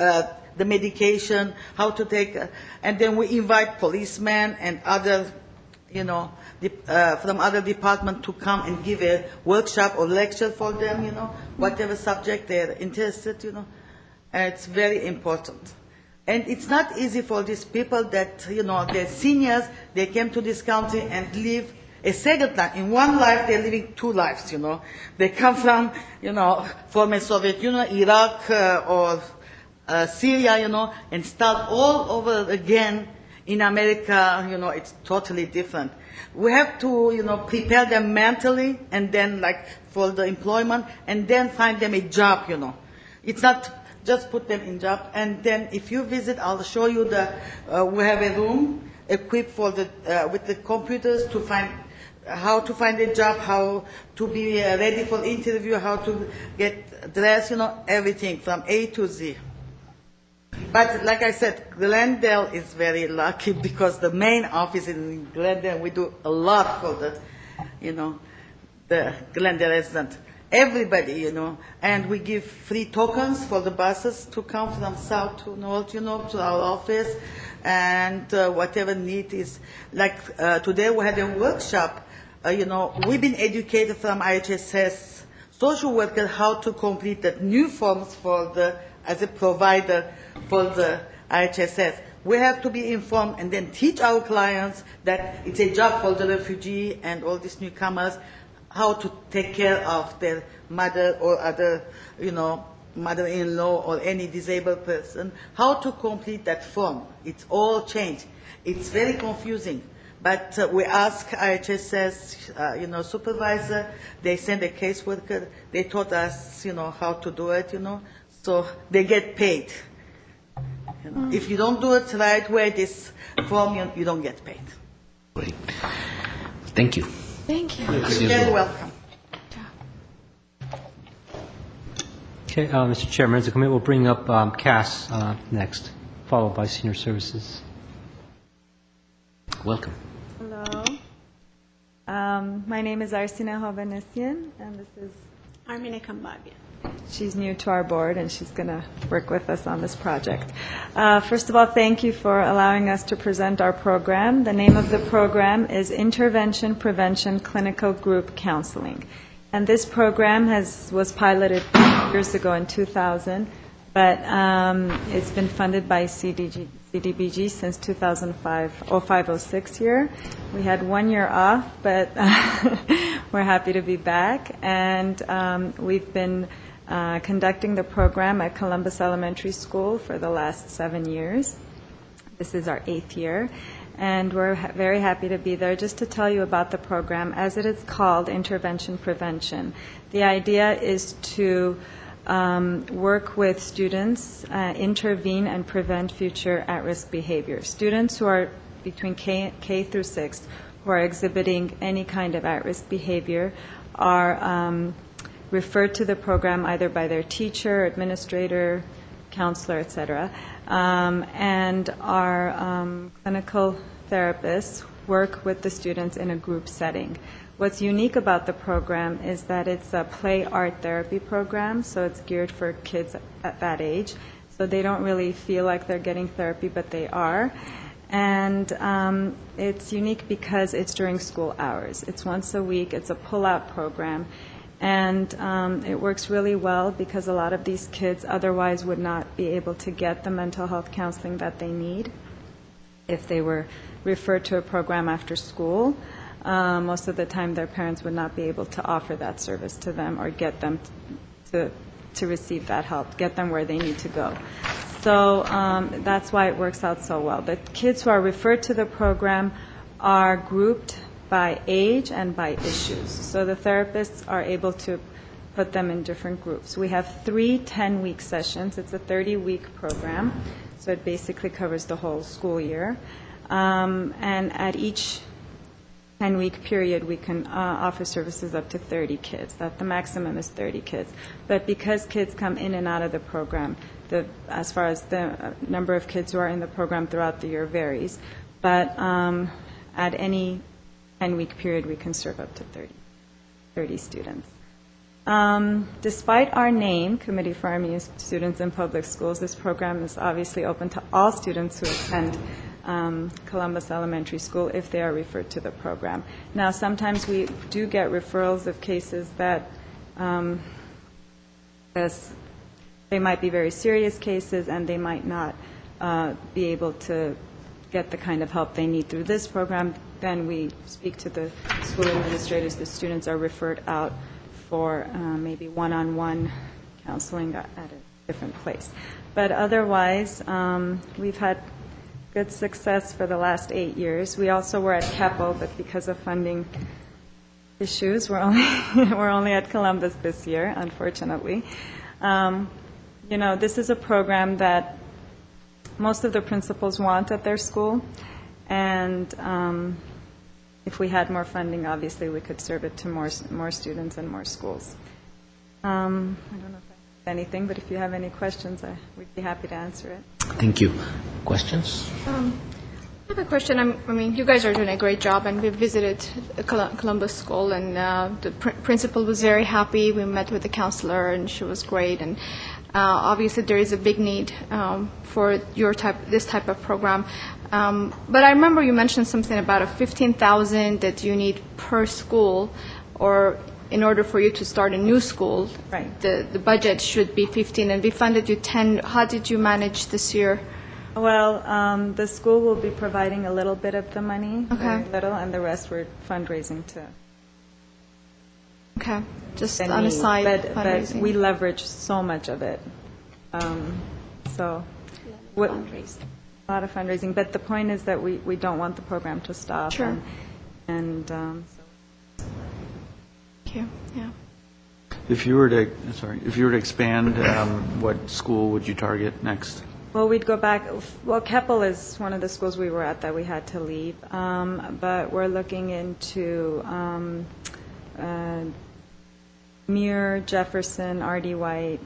the medication, how to take, and then we invite policemen and other, from other departments to come and give a workshop or lecture for them, whatever subject they're interested, and it's very important. And it's not easy for these people that, they're seniors, they came to this country and live a second life. In one life, they're living two lives, They come from, former Soviet Union, Iraq, or Syria, and start all over again in America, it's totally different. We have to, prepare them mentally and then for the employment and then find them a job, It's not just put them in job. And then if you visit, I'll show you we have a room equipped for with the computers to find how to find a job, how to be ready for interview, how to get dressed, everything from A to Z. But like I said, Glendale is very lucky because the main office is in Glendale. We do a lot for the Glendale resident. everybody, and we give free tokens for the buses to come from south to north, to our office, and whatever need is. Like today we had a workshop, we've been educated from IHSS social worker how to complete the new forms as a provider for the IHSS. We have to be informed and then teach our clients that it's a job for the refugee and all these newcomers how to take care of their mother or other, mother-in-law or any disabled person, how to complete that form. It's all changed. It's very confusing. But we ask IHSS, supervisor, they send a caseworker, they taught us, how to do it, so they get paid. If you don't do it the right way, this form, you don't get paid. Great. Thank you. Thank you. You're very welcome. Okay, Mr. Chair, members of the committee will bring up CAS next, followed by Senior Services. Welcome. Hello. My name is Arsina Hovhanessian, and this is Armina Kambabian. She's new to our board, and she's going to work with us on this project. First of all, thank you for allowing us to present our program. The name of the program is Intervention Prevention Clinical Group Counseling. And this program was piloted years ago in 2000, but it's been funded by CDBG since 2005-06 year. We had 1 year off, but we're happy to be back. And we've been conducting the program at Columbus Elementary School for the last 7 years. This is our 8th year. And we're very happy to be there. Just to tell you about the program, as it is called Intervention Prevention, the idea is to work with students, intervene and prevent future at-risk behavior. Students who are between K through 6th who are exhibiting any kind of at-risk behavior are referred to the program either by their teacher, administrator, counselor, etc. And our clinical therapists work with the students in a group setting. What's unique about the program is that it's a play art therapy program, so it's geared for kids at that age. So they don't really feel like they're getting therapy, but they are. And it's unique because it's during school hours. It's once a week. It's a pull-out program. And it works really well because a lot of these kids otherwise would not be able to get the mental health counseling that they need if they were referred to a program after school. Most of the time their parents would not be able to offer that service to them or get them to receive that help, get them where they need to go. So that's why it works out so well. The kids who are referred to the program are grouped by age and by issues. So the therapists are able to put them in different groups. We have 3 10-week sessions. It's a 30-week program, so it basically covers the whole school year. And at each 10-week period, we can offer services up to 30 kids. That the maximum is 30 kids. But because kids come in and out of the program, as far as the number of kids who are in the program throughout the year varies. But at any 10-week period, we can serve up to 30 students. Despite our name, Committee for Armenian Students in Public Schools, this program is obviously open to all students who attend Columbus Elementary School if they are referred to the program. Now, sometimes we do get referrals of cases that they might be very serious cases and they might not be able to get the kind of help they need through this program. Then we speak to the school administrators. The students are referred out for maybe one-on-one counseling at a different place. But otherwise, we've had good success for the last 8 years. We also were at Keppel, but because of funding issues, we're only at Columbus this year, unfortunately. This is a program that most of the principals want at their school, and if we had more funding, obviously we could serve it to more students and more schools. I don't know if I have anything, but if you have any questions, we'd be happy to answer it. Thank you. Questions? I have a question. I mean, you guys are doing a great job, and we visited Columbus School, and the principal was very happy. We met with the counselor, and she was great. And obviously, there is a big need for this type of program. But I remember you mentioned something about a $15,000 that you need per school, or in order for you to start a new school. Right. The budget should be 15, and we funded you 10. How did you manage this year? Well, the school will be providing a little bit of the money, Okay. very little, and the rest we're fundraising to. Okay, just the on a need. side But fundraising. we leverage so much of it. So, what, a lot of fundraising. But the point is that we don't want the program to stop. Sure. And Thank you. Yeah. If you were to expand, what school would you target next? well, we'd go back. Well, Keppel is one of the schools we were at that we had to leave. But we're looking into Muir, Jefferson, R.D. White,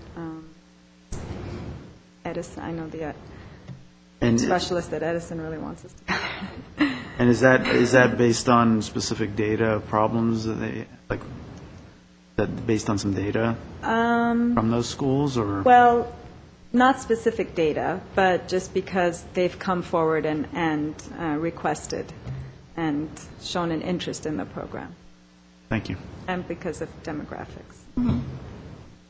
Edison. I know the specialist at Edison really wants us to. And is that based on specific data problems that they like? That based on some data from those schools, or Well, not specific data, but just because they've come forward and requested and shown an interest in the program, Thank you. and because of demographics.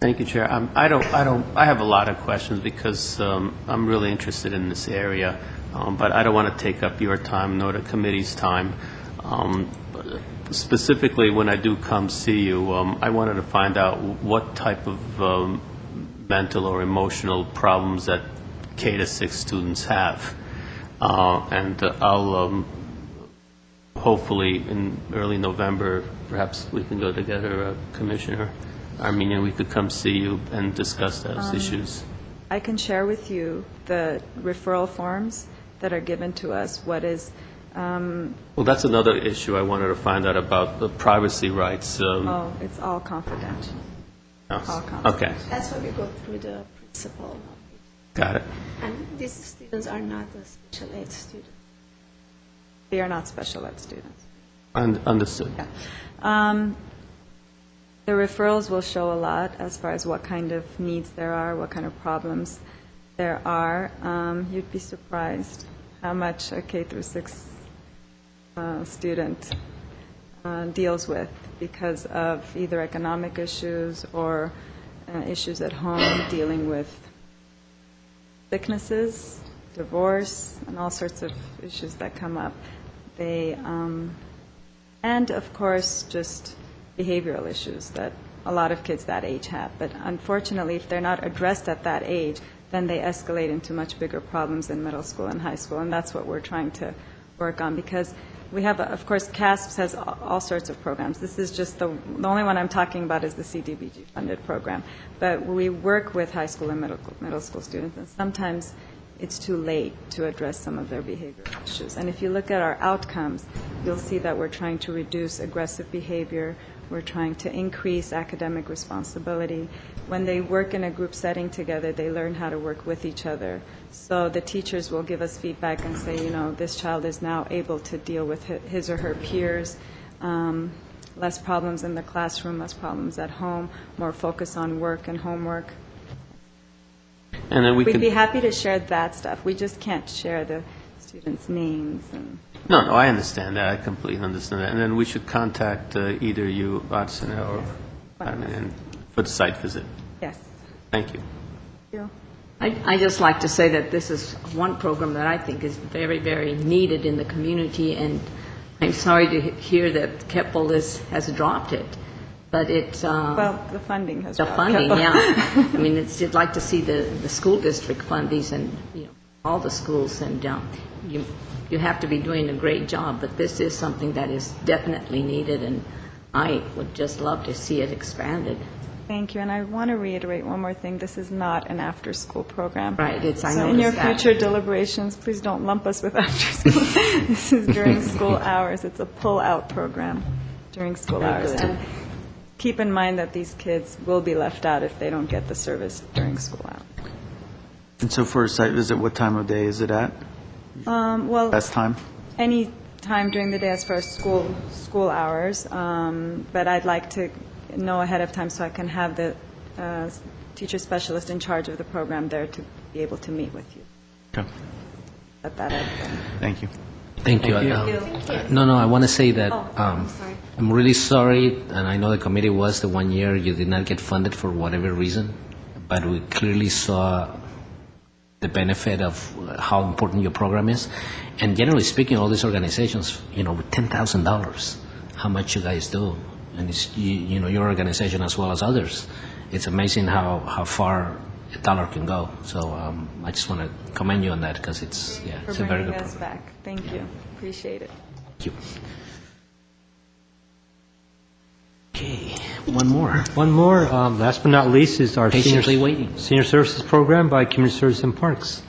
Thank you, Chair. I have a lot of questions because I'm really interested in this area, but I don't want to take up your time nor the committee's time. Specifically, when I do come see you, I wanted to find out what type of mental or emotional problems that K-6 students have. And I'll hopefully in early November, perhaps we can go together, Commissioner Armenian, we could come see you and discuss those issues. I can share with you the referral forms that are given to us. What is, Well, that's another issue I wanted to find out about, the privacy rights. it's all confidential. Oh, all confidential. okay, That's why we go through the principal. got it. And these students are not the special ed students. They are not special ed students. Understood. The referrals will show a lot as far as what kind of needs there are, what kind of problems there are. You'd be surprised how much a K through 6 student deals with because of either economic issues or issues at home, dealing with sicknesses, divorce, and all sorts of issues that come up. They, and of course, just behavioral issues that a lot of kids that age have. But unfortunately, if they're not addressed at that age, then they escalate into much bigger problems in middle school and high school, and that's what we're trying to work on, because we have, of course, CASPS has all sorts of programs. This is just the only one I'm talking about is the CDBG funded program. But we work with high school and middle school students, and sometimes it's too late to address some of their behavioral issues. And if you look at our outcomes, you'll see that we're trying to reduce aggressive behavior. We're trying to increase academic responsibility. When they work in a group setting together, they learn how to work with each other. So the teachers will give us feedback and say, you know, this child is now able to deal with his or her peers, less problems in the classroom, less problems at home, more focus on work and homework. And then We'd can be happy to share that stuff. We just can't share the students' names. And No, I understand that. I completely understand that. And then we should contact either you, Arsene, or for the site visit. yes. Thank you. I just like to say that this is one program that I think is very, very needed in the community, and I'm sorry to hear that Keppel has dropped it, but it's... Well, the funding has The dropped. funding, yeah. I mean, you'd like to see the school district fund these, and, you know, all the schools, and you have to be doing a great job, but this is something that is definitely needed, and I would just love to see it expanded. Thank you, and I want to reiterate one more thing. This is not an after-school program. Right, I So in your noticed that. future deliberations, please don't lump us with after-school. This is during school hours. It's a pull-out program during school Very hours. good. And keep in mind that these kids will be left out if they don't get the service during school hours. And so for a site visit, what time of day is it at? Well, Best time? any time during the day as far as school hours, but I'd like to know ahead of time so I can have the teacher specialist in charge of the program there to be able to meet with you. Okay. At that end. Thank you. Thank you. No, I want to say that I'm sorry. I'm really sorry, and I know the committee was the 1 year you did not get funded for whatever reason, but we clearly saw the benefit of how important your program is. And generally speaking, all these organizations, with $10,000, how much you guys do, and it's your organization as well as others. It's amazing how far a dollar can go. So I just want to commend you on that because it's a very good bringing us program. back. Thank you. Appreciate it. Thank you. Okay, one more. One more, last but not least, is our Patiently waiting. senior services program by Community Service and Parks.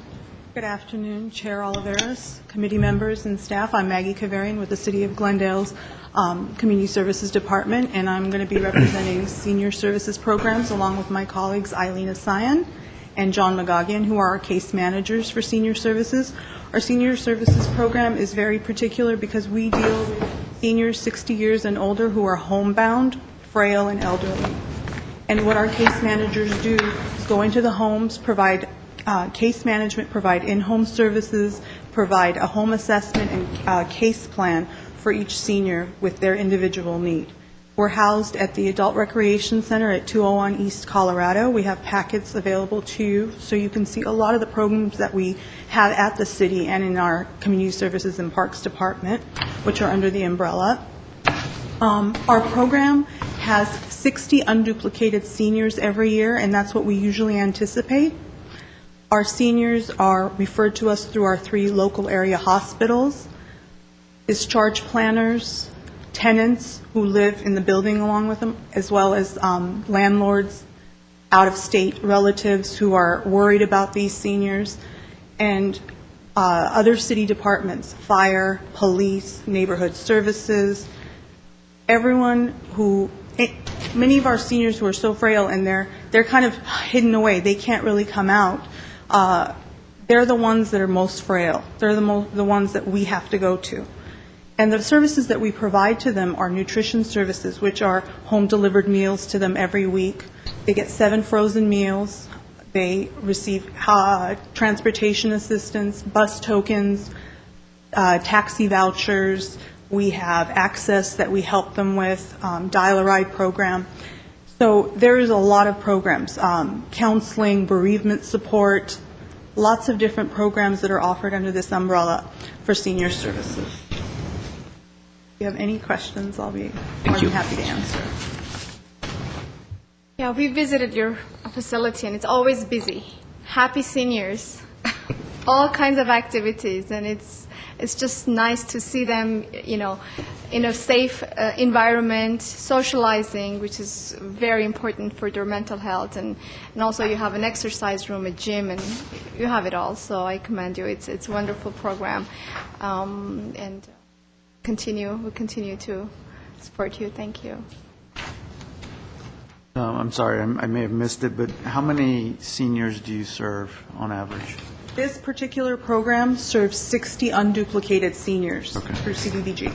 Good afternoon, Chair Oliveras, committee members, and staff. I'm Maggie Kavarian with the City of Glendale's Community Services Department, and I'm going to be representing senior services programs along with my colleagues Eileen Asayan and John McGogian, who are our case managers for senior services. Our senior services program is very particular because we deal with seniors 60 years and older who are homebound, frail, and elderly. And what our case managers do is go into the homes, provide case management, provide in-home services, provide a home assessment and case plan for each senior with their individual need. We're housed at the Adult Recreation Center at 201 East Colorado. We have packets available to you, so you can see a lot of the programs that we have at the city and in our Community Services and Parks Department, which are under the umbrella. Our program has 60 unduplicated seniors every year, and that's what we usually anticipate. Our seniors are referred to us through our 3 local area hospitals, discharge planners, tenants who live in the building along with them, as well as landlords, out-of-state relatives who are worried about these seniors, and other city departments, fire, police, neighborhood services, everyone who, many of our seniors who are so frail and they're kind of hidden away, they can't really come out. They're the ones that are most frail. They're the ones that we have to go to. And the services that we provide to them are nutrition services, which are home-delivered meals to them every week. They get 7 frozen meals. They receive transportation assistance, bus tokens, taxi vouchers. We have access that we help them with, dial-a-ride program. So there is a lot of programs, counseling, bereavement support, lots of different programs that are offered under this umbrella for senior services. If you have any questions, I'll be more than happy to answer. Yeah, we visited your facility, and it's always busy. Happy seniors, all kinds of activities, and it's just nice to see them, in a safe environment, socializing, which is very important for their mental health, and also you have an exercise room, a gym, and you have it all. So I commend you. It's a wonderful program, and we'll continue to support you. Thank you. I'm sorry, I may have missed it, but how many seniors do you serve on average? This particular program serves 60 unduplicated seniors through CDBG.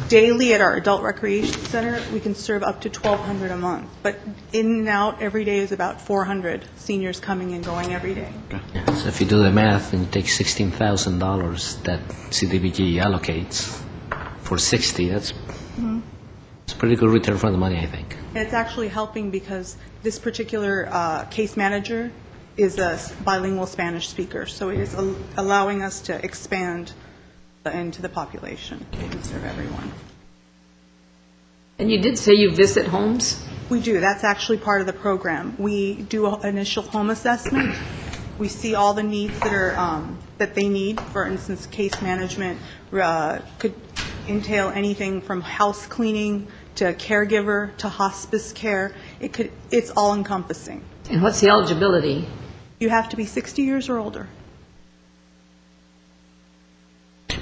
Daily at our Adult Recreation Center, we can serve up to 1,200 a month. But in and out every day is about 400 seniors coming and going every day. Yeah, so if you do the math and you take $16,000 that CDBG allocates for 60, it's a pretty good return for the money, I think. And it's actually helping because this particular case manager is a bilingual Spanish speaker, so it is allowing us to expand into the population and serve everyone. And you did say you visit homes? We do. That's actually part of the program. We do an initial home assessment. We see all the needs that are that they need. For instance, case management could entail anything from house cleaning to caregiver to hospice care. It's all encompassing. And what's the eligibility? You have to be 60 years or older.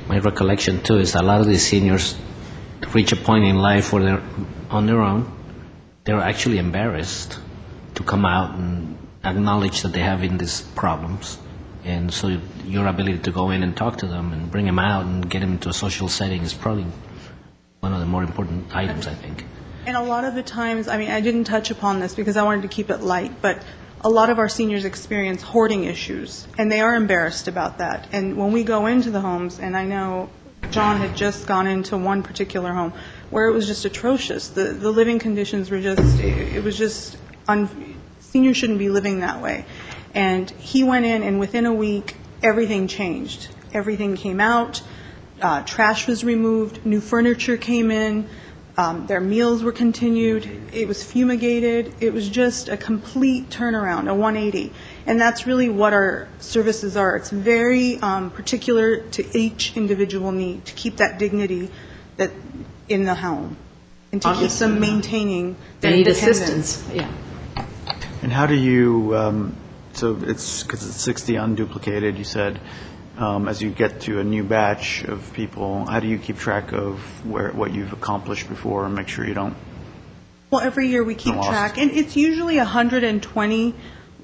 My recollection, too, is a lot of these seniors reach a point in life where they're on their own. They're actually embarrassed to come out and acknowledge that they're having these problems. And so your ability to go in and talk to them and bring them out and get them into a social setting is probably one of the more important items, I think. And a lot of the times, I mean, I didn't touch upon this because I wanted to keep it light, but a lot of our seniors experience hoarding issues, and they are embarrassed about that. And when we go into the homes, and I know John had just gone into one particular home where it was just atrocious. The living conditions were just, it was just, seniors shouldn't be living that way. And he went in, and within a week, everything changed. Everything came out, trash was removed, new furniture came in, their meals were continued, it was fumigated, it was just a complete turnaround, a 180. And that's really what our services are. It's very particular to each individual need, to keep that dignity that in the home, and to keep them maintaining their They need independence. assistance, yeah. And how do you, so it's, because it's 60 unduplicated, you said, as you get to a new batch of people, how do you keep track of what you've accomplished before and make sure you don't? Well, every year we keep Lost. track, and it's usually 120.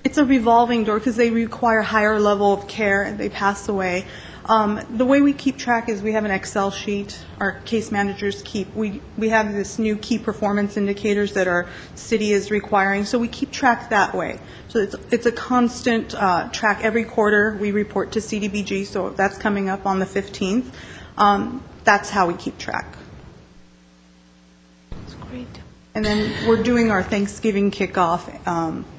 It's a revolving door because they require higher level of care and they pass away. The way we keep track is we have an Excel sheet our case managers keep. We have this new key performance indicators that our city is requiring, so we keep track that way. So it's a constant track. Every quarter we report to CDBG, so that's coming up on the 15th. That's how we keep track. That's great. And then we're doing our Thanksgiving kickoff,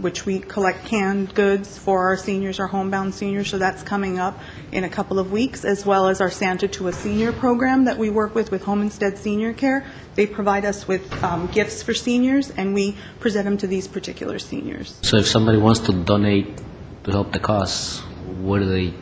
which we collect canned goods for our seniors, our homebound seniors, so that's coming up in a couple of weeks, as well as our Santa to a Senior program that we work with Home Instead Senior Care. They provide us with gifts for seniors, and we present them to these particular seniors. So if somebody wants to donate to help the cause, where do they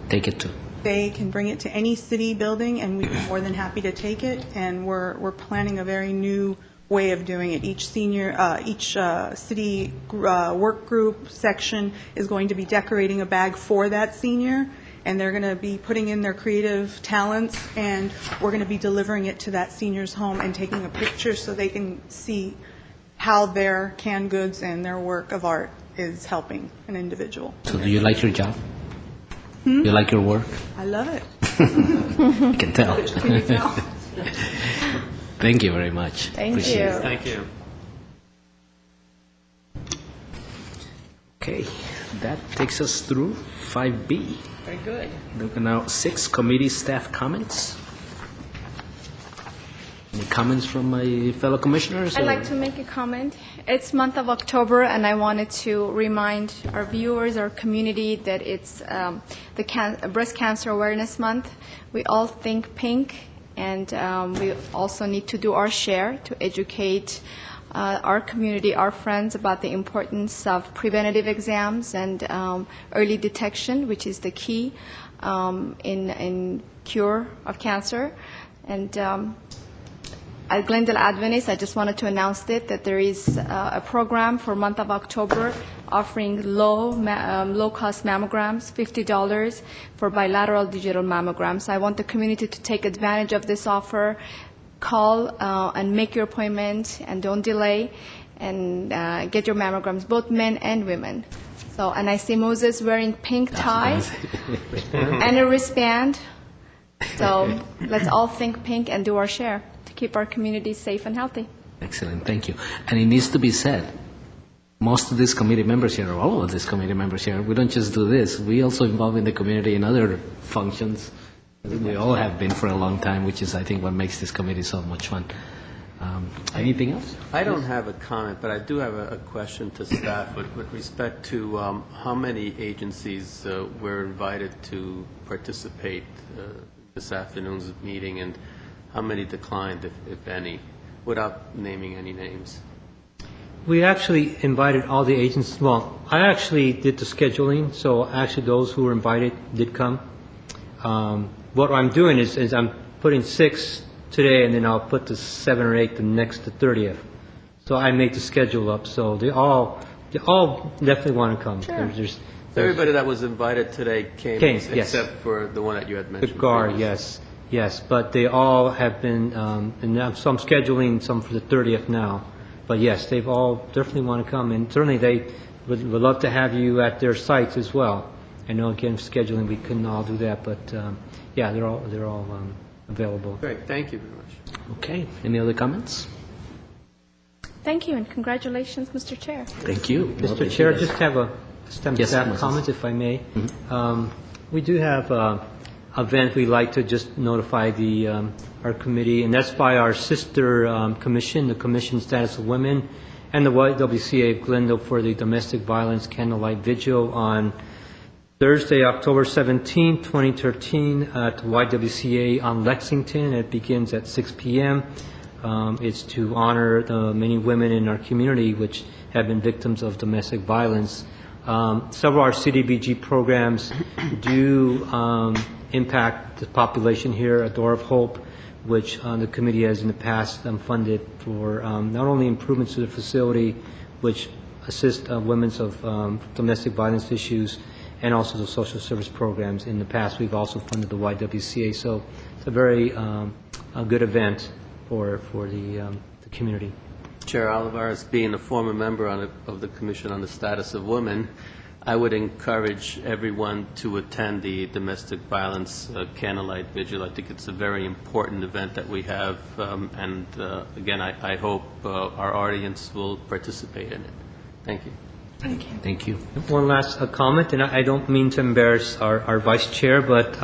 take it to? They can bring it to any city building, and we'd be more than happy to take it, and we're planning a very new way of doing it. Each senior, each city work group section is going to be decorating a bag for that senior, and they're going to be putting in their creative talents, and we're going to be delivering it to that senior's home and taking a picture so they can see how their canned goods and their work of art is helping an individual. So do you like your job? You like your work? I love it. I can tell. Can you tell? Thank you very much. Thank Appreciate you. it. Thank you. Okay, that takes us through 5B. Very good. Now, 6 committee staff comments. Any comments from my fellow commissioners? I'd or- like to make a comment. It's month of October, and I wanted to remind our viewers, our community, that it's the Breast Cancer Awareness Month. We all think pink, and we also need to do our share to educate our community, our friends, about the importance of preventative exams and early detection, which is the key in cure of cancer. And at Glendale Adventist, I just wanted to announce that there is a program for month of October offering low-cost mammograms, $50 for bilateral digital mammograms. I want the community to take advantage of this offer. Call and make your appointment, and don't delay, and get your mammograms, both men and women. So, and I see Moses wearing pink tie and a wristband. So let's all think pink and do our share to keep our community safe and healthy. Excellent, thank you. And it needs to be said, most of these committee members here, or all of these committee members here, we don't just do this. We also involve in the community in other functions. We all have been for a long time, which is, I think, what makes this committee so much fun. Anything else? I don't have a comment, but I do have a question to staff with respect to how many agencies were invited to participate this afternoon's meeting, and how many declined, if any, without naming any names. We actually invited all the agents. Well, I actually did the scheduling, so actually those who were invited did come. What I'm doing is I'm putting 6 today, and then I'll put the 7 or 8 the next, the 30th. So I make the schedule up. So they all definitely want to come. Sure. There's Everybody that was invited today came, Yes. except for the one that you had the mentioned. GAR, previously. yes. But they all have been, and so I'm scheduling some for the 30th now. But yes, they've all definitely want to come, and certainly they would love to have you at their sites as well. I know, again, scheduling, we couldn't all do that, but, yeah, they're all available. Great, thank you very much. Okay, any other comments? Thank you, and congratulations, Mr. Chair. Thank you. Mr. Chair, just have a STEM Yes, staff Moses. comment, if I may. We do have an event we'd like to just notify our committee, and that's by our sister commission, the Commission Status of Women, and the YWCA of Glendale for the Domestic Violence Candlelight Vigil on Thursday, October 17, 2013, at YWCA on Lexington. It begins at 6 p.m. It's to honor the many women in our community which have been victims of domestic violence. Several of our CDBG programs do impact the population here. A Door of Hope, which the committee has in the past funded for not only improvements to the facility, which assist women of domestic violence issues, and also the social service programs. In the past, we've also funded the YWCA. So it's a very a good event for the community. Chair Olivares, being a former member of the Commission on the Status of Women, I would encourage everyone to attend the Domestic Violence Candlelight Vigil. I think it's a very important event that we have, and again, I hope our audience will participate in it. Thank you. Thank you. Thank you. One last comment, and I don't mean to embarrass our vice chair, but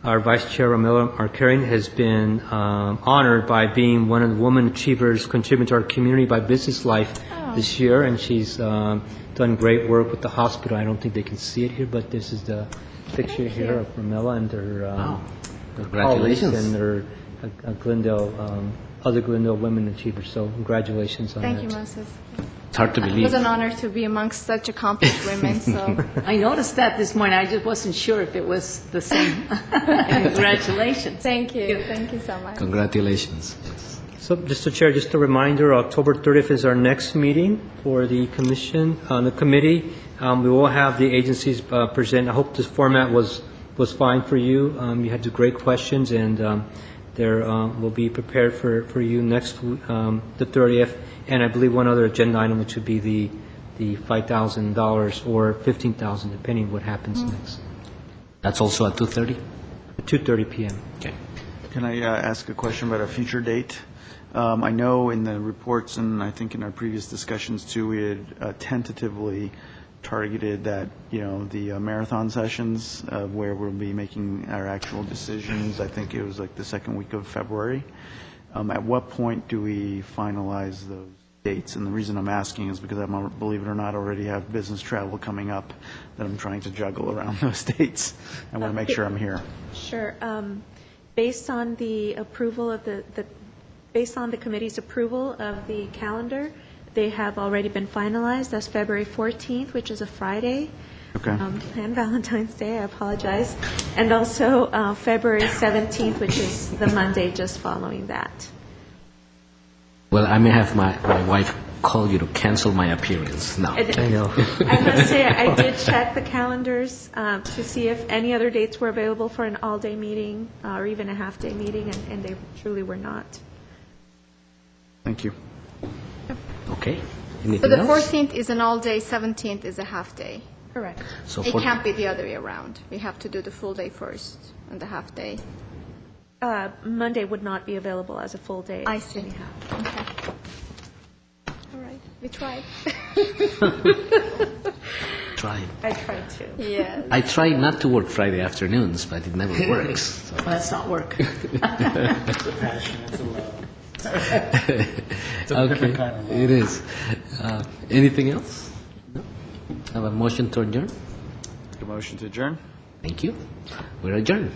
our vice chair, Romela Marcarin, has been honored by being one of the Woman Achievers contributing to our community by Business Life this year, and she's done great work with the hospital. I don't think they can see it here, but this is the picture here of Romela and her Congratulations. colleagues and her Glendale, other Glendale Women Achievers. So congratulations on that. Thank you, Moses. It's hard to It believe. was an honor to be amongst such accomplished women, so. I noticed that this morning. I just wasn't sure if it was the same. Congratulations. Thank you. Thank you so much. Congratulations. Yes. So, Mr. Chair, just a reminder, October 30th is our next meeting for the commission, the committee. We will have the agencies present. I hope this format was fine for you. You had great questions, and there will be prepared for you next the 30th. And I believe one other agenda item, which would be the $5,000 or $15,000, depending on what happens next. That's also at 2:30? At 2:30 p.m. Okay. Can I ask a question about a future date? I know in the reports, and I think in our previous discussions too, we had tentatively targeted that, the marathon sessions where we'll be making our actual decisions. I think it was like the second week of February. At what point do we finalize those dates? And the reason I'm asking is because I, believe it or not, already have business travel coming up that I'm trying to juggle around those dates. I want to make sure I'm here. Sure. Based on the approval of based on the committee's approval of the calendar, they have already been finalized. That's February 14th, which is a Friday. Okay. And Valentine's Day, I apologize. And also February 17th, which is the Monday just following that. Well, I may have my wife call you to cancel my appearance now. I know. I must say, I did check the calendars to see if any other dates were available for an all-day meeting or even a half-day meeting, and they truly were not. Thank you. Okay. So Anything the else? 14th is an all-day, 17th is a half-day. Correct. So It can't be the other way around. We have to do the full day first and the half-day. Monday would not be available as a full day. I see. anyhow. Okay. All right, we tried. Try. I tried to. Yes. I try not to work Friday afternoons, but it never works. So. Well, that's not work. Okay, it is. Anything else? No? Have a motion to adjourn? A motion to adjourn? Thank you. We're adjourned.